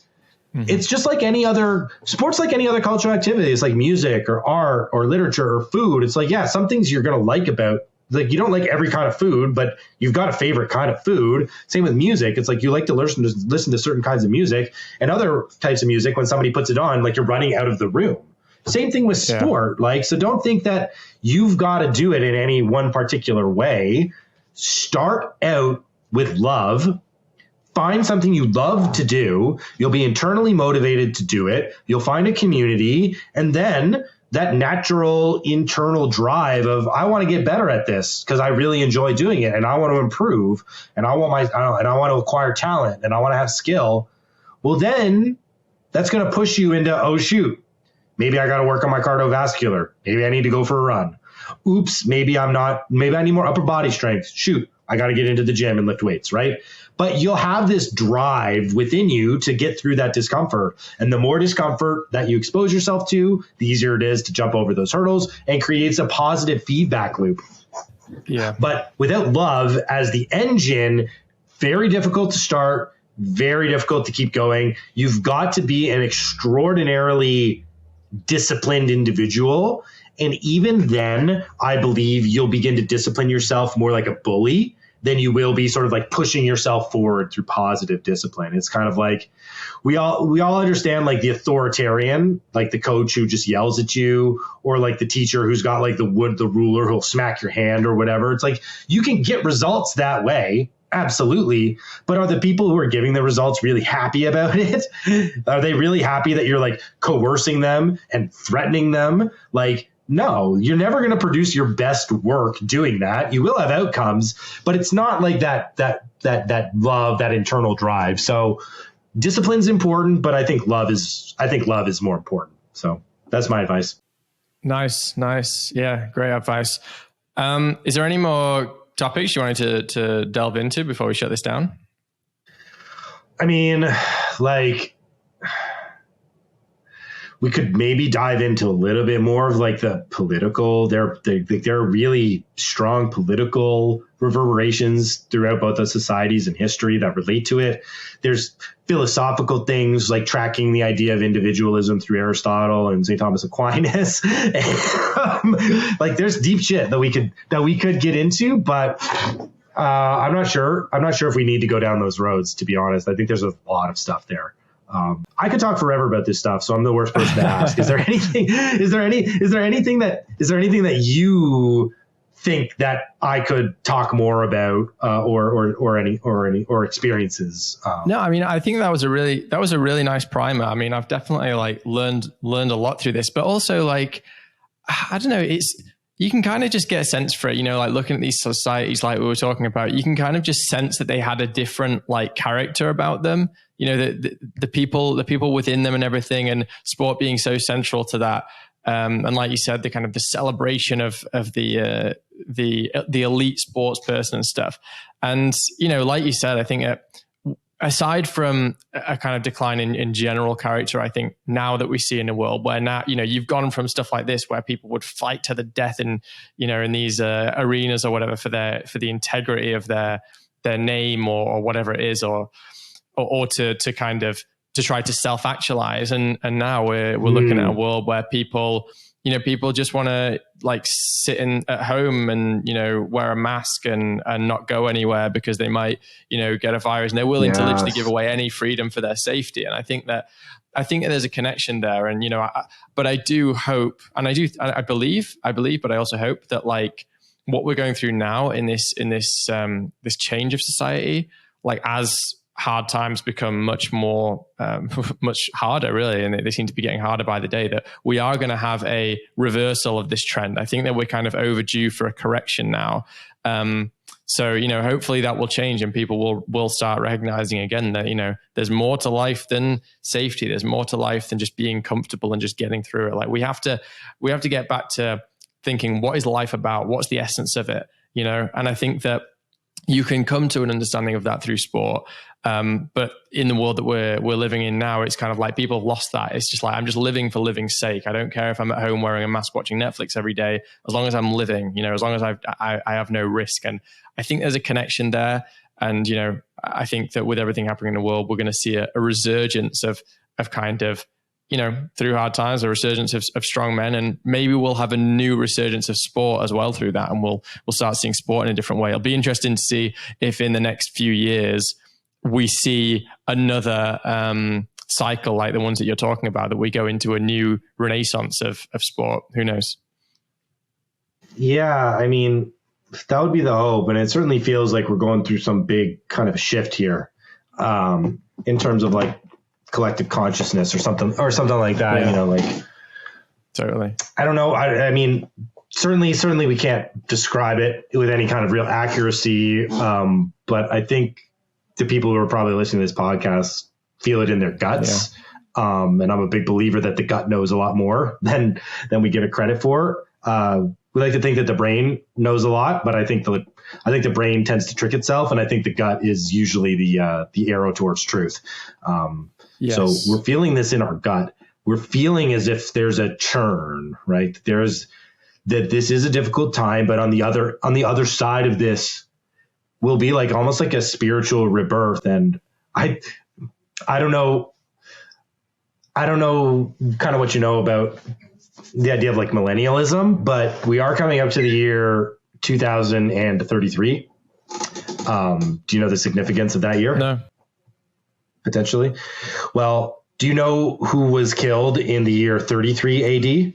Mm-hmm. It's just like any other sports, like any other cultural activity. It's like music or art or literature or food. It's some things you're going to like about, you don't like every kind of food, but you've got a favorite kind of food. Same with music. It's you like to listen to certain kinds of music, and other types of music, when somebody puts it on, you're running out of the room. Same thing with sport. So don't think that you've got to do it in any one particular way. Start out with love. Find something you love to do. You'll be internally motivated to do it. You'll find a community, and then that natural internal drive of, I want to get better at this because I really enjoy doing it, and I want to improve, and I want to acquire talent, and I want to have skill. Well, then that's going to push you into, oh shoot, maybe I got to work on my cardiovascular. Maybe I need to go for a run. Oops, maybe I need more upper body strength. Shoot, I got to get into the gym and lift weights, right? But you'll have this drive within you to get through that discomfort. And the more discomfort that you expose yourself to, the easier it is to jump over those hurdles, and creates a positive feedback loop. Yeah. But without love as the engine, very difficult to start, very difficult to keep going. You've got to be an extraordinarily disciplined individual. And even then, I believe you'll begin to discipline yourself more like a bully than you will be sort of pushing yourself forward through positive discipline. It's kind of we all understand the authoritarian, the coach who just yells at you, or the teacher who's got the ruler who'll smack your hand or whatever. It's you can get results that way. Absolutely. But are the people who are giving the results really happy about it? Are they really happy that you're coercing them and threatening them? No, you're never going to produce your best work doing that. You will have outcomes, but it's not that love, that internal drive. So discipline's important, but I think love is more important. So that's my advice. Nice. Yeah, great advice. Is there any more topics you wanted to delve into before we shut this down? I mean, like, we could maybe dive into a little bit more of like the political. There are really strong political reverberations throughout both the societies and history that relate to it. There's philosophical things like tracking the idea of individualism through Aristotle and St. Thomas Aquinas. Like, there's deep shit that we could get into, but I'm not sure if we need to go down those roads, to be honest. I think there's a lot of stuff there. I could talk forever about this stuff, so I'm the worst person to ask. Is there anything that you think that I could talk more about, or experiences? No, I mean, I think that was a really nice primer. I mean, I've definitely like learned a lot through this, but also like, I don't know, you can kind of just get a sense for it, like looking at these societies like we were talking about, you can kind of just sense that they had a different like character about them, the people within them and everything, and sport being so central to that. And like you said, the kind of the celebration of the elite sports person and stuff. And, like you said, I think aside from a kind of decline in general character, I think now that we see in a world where now, you've gone from stuff like this where people would fight to the death in these arenas or whatever for the integrity of their name or whatever it is, or to kind of to try to self-actualize. And now we're looking at a world where people just want to like sit at home and, wear a mask and not go anywhere because they might, get a virus, and they're willing to literally give away any freedom for their safety. And I think that there's a connection there. And, but I do hope, and I believe, but I also hope that like what we're going through now in this change of society, like as hard times become much more, much harder, really, and they seem to be getting harder by the day, that we are going to have a reversal of this trend. I think that we're kind of overdue for a correction now. So, hopefully that will change and people will start recognizing again that, there's more to life than safety. There's more to life than just being comfortable and just getting through it. Like we have to get back to thinking, what is life about? What's the essence of it? And I think that you can come to an understanding of that through sport. But in the world that we're living in now, it's kind of like people have lost that. It's just like, I'm just living for living's sake. I don't care if I'm at home wearing a mask watching Netflix every day, as long as I'm living, as long as I have no risk. And I think there's a connection there. And, I think that with everything happening in the world, we're going to see a resurgence of kind of, through hard times, a resurgence of strong men, and maybe we'll have a new resurgence of sport as well through that. And we'll start seeing sport in a different way. It'll be interesting to see if in the next few years, we see another cycle like the ones that you're talking about, that we go into a new renaissance of sport. Who knows? Yeah, I mean, that would be the hope. And it certainly feels like we're going through some big kind of shift here in terms of like collective consciousness or something like that, Yeah. like Totally. I don't know. I mean, certainly we can't describe it with any kind of real accuracy. But I think the people who are probably listening to this podcast feel it in their guts. Yeah. And I'm a big believer that the gut knows a lot more than we give it credit for. We like to think that the brain knows a lot, but I think the brain tends to trick itself. And I think the gut is usually the arrow towards truth. Yes. So we're feeling this in our gut. We're feeling as if there's a churn, right? That this is a difficult time, but on the other side of this will be like almost like a spiritual rebirth. And I don't know kind of what you know about the idea of like millennialism, but we are coming up to the year 2033. Do you know the significance of that year? No. Potentially. Well, do you know who was killed in the year 33 AD?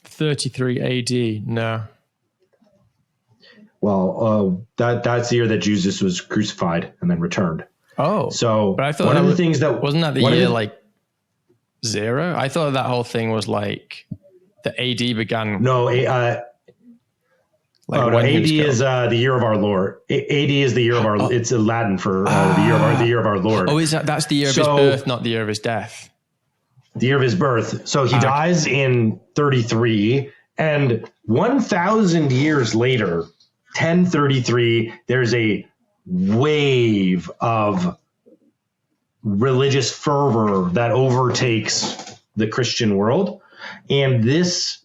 33 AD? No. Well, that's the year that Jesus was crucified and then returned. Oh, so but I thought one of the things that wasn't that the year like 0? I thought that whole thing was like the AD began. No, Like no, when he AD was is killed? the year of our Lord. AD is the year of our. It's Latin for the year of our Lord. Oh, that's the year of his So birth, not the year of his death? the year of his birth. So he Okay. dies in 33, and 1,000 years later, 1033, there's a wave of religious fervor that overtakes the Christian world. And this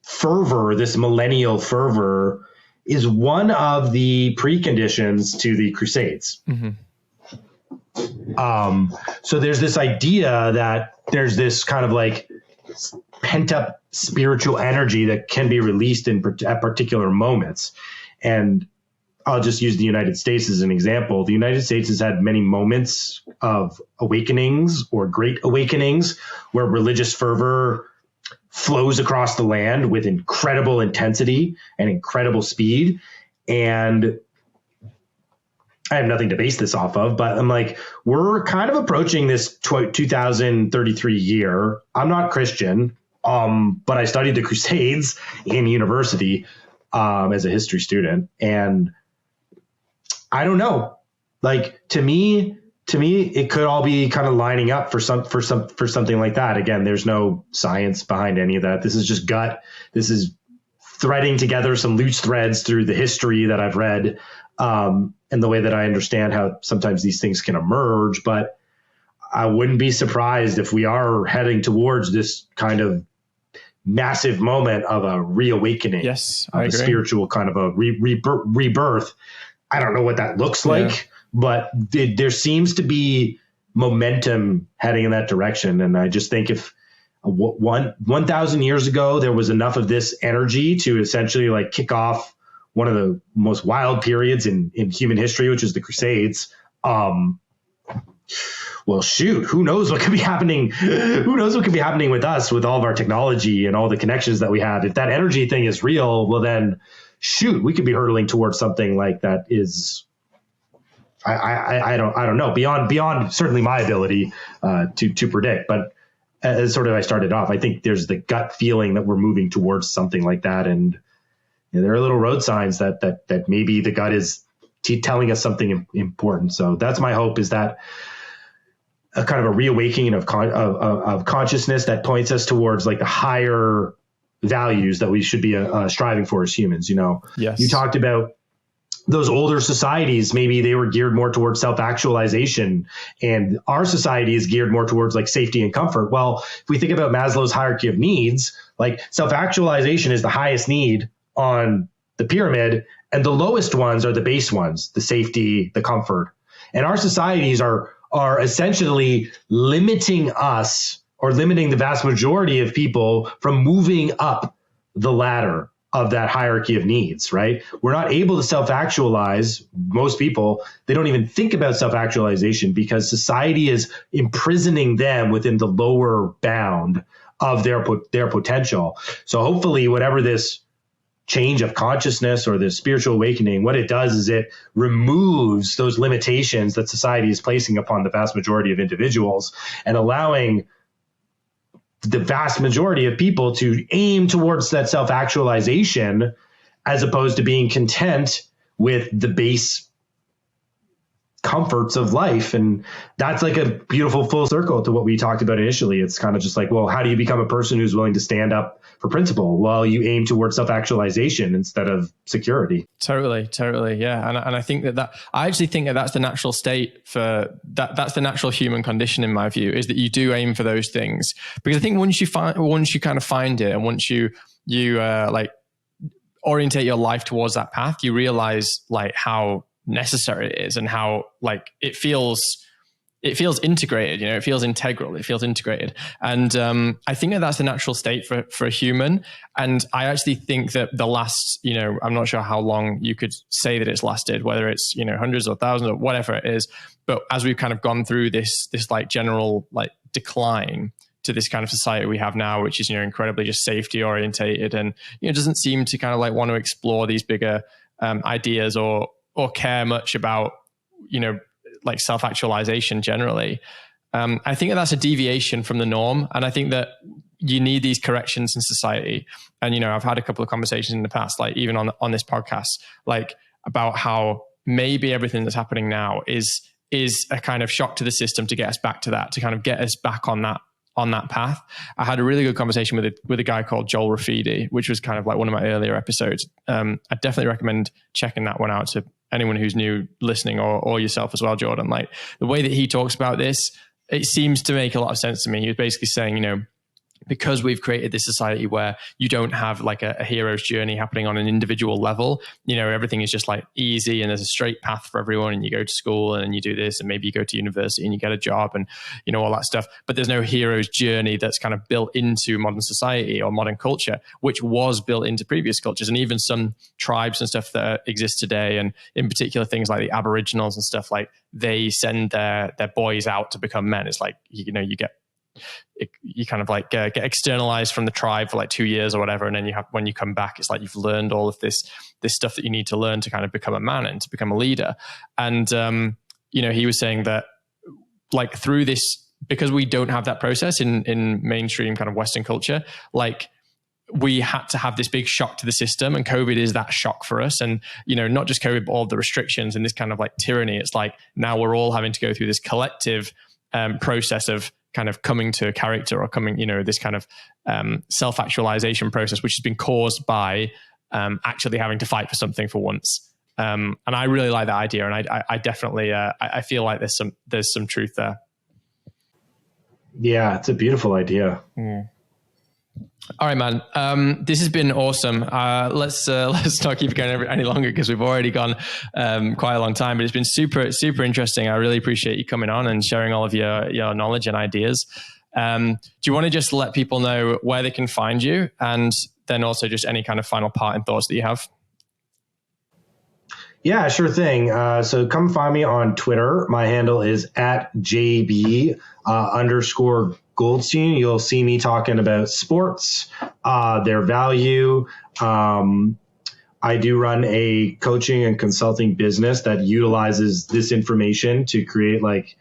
fervor, this millennial fervor, is one of the preconditions to the Crusades. So there's this idea that there's this kind of like pent up spiritual energy that can be released at particular moments. And I'll just use the United States as an example. The United States has had many moments of awakenings or great awakenings where religious fervor flows across the land with incredible intensity and incredible speed. And I have nothing to base this off of, but I'm like, we're kind of approaching this 2033 year. I'm not Christian, but I studied the Crusades in university as a history student. And I don't know, like to me, it could all be kind of lining up for something like that. Again, there's no science behind any of that. This is just gut. This is threading together some loose threads through the history that I've read, and the way that I understand how sometimes these things can emerge. But I wouldn't be surprised if we are heading towards this kind of massive moment of a reawakening, Yes, of I a agree. spiritual kind of a rebirth. I don't know what that looks like, but there seems to be momentum heading in that direction. And I just think if 1,000 years ago, there was enough of this energy to essentially like kick off one of the most wild periods in human history, which is the Crusades. Well, shoot, who knows what could be happening? Who knows what could be happening with us, with all of our technology and all the connections that we have? If that energy thing is real, well then, shoot, we could be hurtling towards something like that. Is I don't know, beyond certainly my ability to predict. But as sort of I started off, I think there's the gut feeling that we're moving towards something like that, and there are little road signs that maybe the gut is telling us something important. So that's my hope, is that a kind of a reawakening of consciousness that points us towards like the higher values that we should be striving for as humans. Yes. You talked about those older societies, maybe they were geared more towards self-actualization, and our society is geared more towards like safety and comfort. Well, if we think about Maslow's hierarchy of needs, like self-actualization is the highest need on the pyramid, and the lowest ones are the base ones, the safety, the comfort. And our societies are essentially limiting us, or limiting the vast majority of people from moving up the ladder of that hierarchy of needs, right? We're not able to self-actualize. Most people, they don't even think about self-actualization because society is imprisoning them within the lower bound of their potential. So hopefully whatever this change of consciousness or the spiritual awakening, what it does is it removes those limitations that society is placing upon the vast majority of individuals, and allowing the vast majority of people to aim towards that self-actualization, as opposed to being content with the base comforts of life. And that's like a beautiful full circle to what we talked about initially. It's kind of just like, well, how do you become a person who's willing to stand up for principle? Well, you aim towards self-actualization instead of security. Totally. Yeah. And I think I actually think that that's the natural state for that's the natural human condition in my view, is that you do aim for those things. Because I think once you kind of find it, and once you like orientate your life towards that path, you realize like how necessary it is, and how like it feels integrated, it feels integral, it feels integrated. And I think that that's the natural state for a human. And I actually think that the last, I'm not sure how long you could say that it's lasted, whether it's, hundreds or thousands or whatever it is. But as we've kind of gone through this like general like decline to this kind of society we have now, which is, incredibly just safety orientated, and, doesn't seem to kind of like want to explore these bigger ideas or care much about, like self-actualization generally. I think that that's a deviation from the norm. And I think that, you need these corrections in society. And, I've had a couple of conversations in the past, like even on this podcast, like about how maybe everything that's happening now is a kind of shock to the system to get us back to that, to kind of get us back on that path. I had a really good conversation with a guy called Joel Rafidi, which was kind of like one of my earlier episodes. I definitely recommend checking that one out to anyone who's new listening, or yourself as well, Jordan. Like the way that he talks about this, it seems to make a lot of sense to me. He was basically saying, because we've created this society where you don't have like a hero's journey happening on an individual level, everything is just like easy and there's a straight path for everyone, and you go to school and you do this, and maybe you go to university and you get a job and all that stuff. But there's no hero's journey that's kind of built into modern society or modern culture, which was built into previous cultures, and even some tribes and stuff that exist today. And in particular, things like the Aboriginals and stuff, like they send their boys out to become men. It's like, you kind of like get externalized from the tribe for like 2 years or whatever, and then when you come back, it's like you've learned all of this stuff that you need to learn to kind of become a man and to become a leader. And he was saying that like through this, because we don't have that process in mainstream kind of Western culture, like we had to have this big shock to the system, and COVID is that shock for us. And not just COVID, but all the restrictions and this kind of like tyranny. It's like now we're all having to go through this collective process of kind of coming to character, or coming, this kind of self-actualization process, which has been caused by actually having to fight for something for once. And I really like that idea, and I definitely I feel like there's some truth there. Yeah, it's a beautiful idea. Mm. All right, man. This has been awesome. Let's not keep it going any longer, because we've already gone quite a long time. But it's been super, super interesting. I really appreciate you coming on and sharing all of your knowledge and ideas. Do you want to just let people know where they can find you, and then also just any kind of final parting thoughts that you have? Yeah, sure thing. So come find me on Twitter. My handle is @JB _ Goldstein. You'll see me talking about sports, their value. I do run a coaching and consulting business that utilizes this information to create like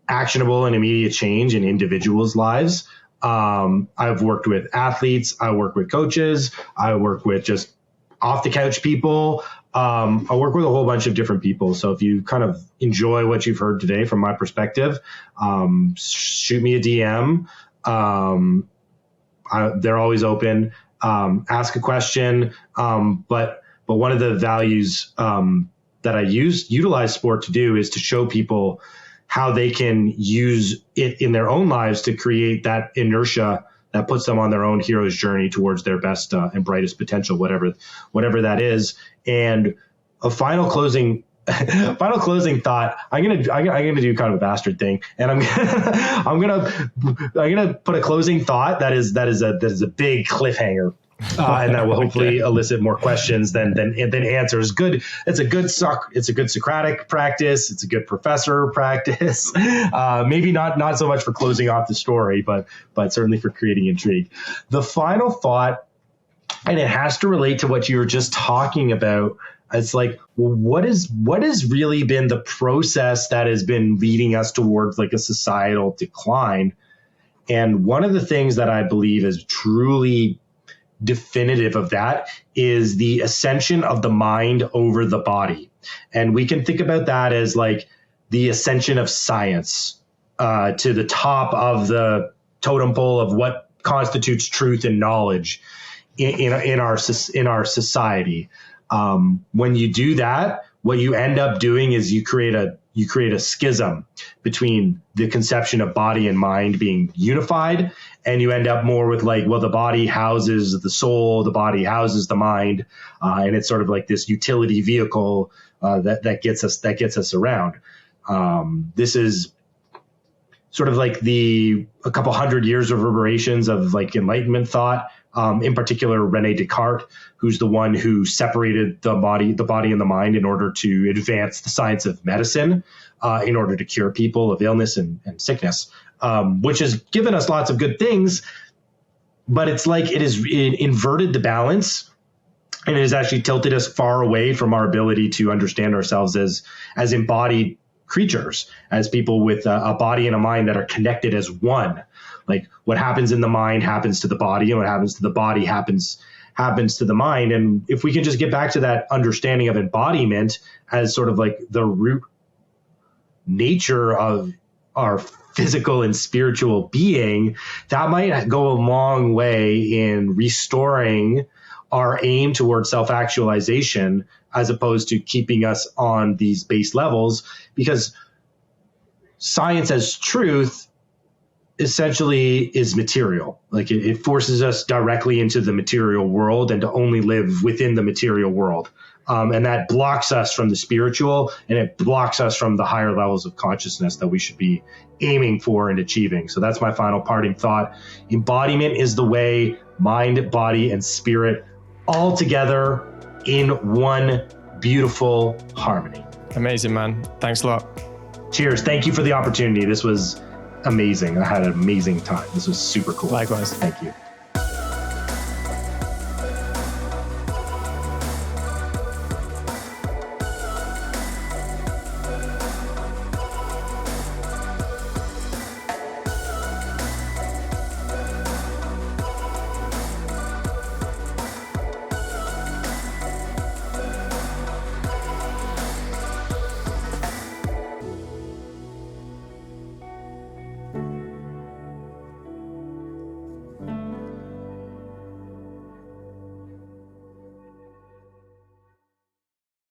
actionable and immediate change in individuals' lives. I've worked with athletes. I work with coaches. I work with just off the couch people. I work with a whole bunch of different people. So if you kind of enjoy what you've heard today from my perspective, shoot me a DM. They're always open. Ask a question. But one of the values that I utilize sport to do is to show people how they can use it in their own lives to create that inertia that puts them on their own hero's journey towards their best and brightest potential, whatever that is. And a final closing thought. I'm gonna do kind of a bastard thing, and I'm gonna put a closing thought that is a big cliffhanger. And that will hopefully elicit more questions than answers. Good. It's a good Socratic practice. It's a good professor practice. Maybe not so much for closing off the story, but certainly for creating intrigue. The final thought, and it has to relate to what you were just talking about. It's like, well, what has really been the process that has been leading us towards like a societal decline? And one of the things that I believe is truly definitive of that is the ascension of the mind over the body. And we can think about that as like the ascension of science to the top of the totem pole of what constitutes truth and knowledge in our society. When you do that, what you end up doing is you create a schism between the conception of body and mind being unified, and you end up more with like, well, the body houses the soul, the body houses the mind, and it's sort of like this utility vehicle that gets us around. This is sort of like a couple hundred years of reverberations of like Enlightenment thought. In particular, René Descartes, who's the one who separated the body and the mind in order to advance the science of medicine, in order to cure people of illness and sickness, which has given us lots of good things. But it's like it inverted the balance, and it has actually tilted us far away from our ability to understand ourselves as embodied creatures, as people with a body and a mind that are connected as one. Like what happens in the mind happens to the body, and what happens to the body happens to the mind. And if we can just get back to that understanding of embodiment as sort of like the root nature of our physical and spiritual being, that might go a long way in restoring our aim towards self-actualization, as opposed to keeping us on these base levels, because science as truth essentially is material. Like it forces us directly into the material world and to only live within the material world. And that blocks us from the spiritual, and it blocks us from the higher levels of consciousness that we should be aiming for and achieving. So that's my final parting thought. Embodiment is the way mind, body, and spirit all together in one beautiful harmony. Amazing, man. Thanks a lot. Cheers. Thank you for the opportunity. This was amazing. I had an amazing time. This was super cool. Likewise. Thank you.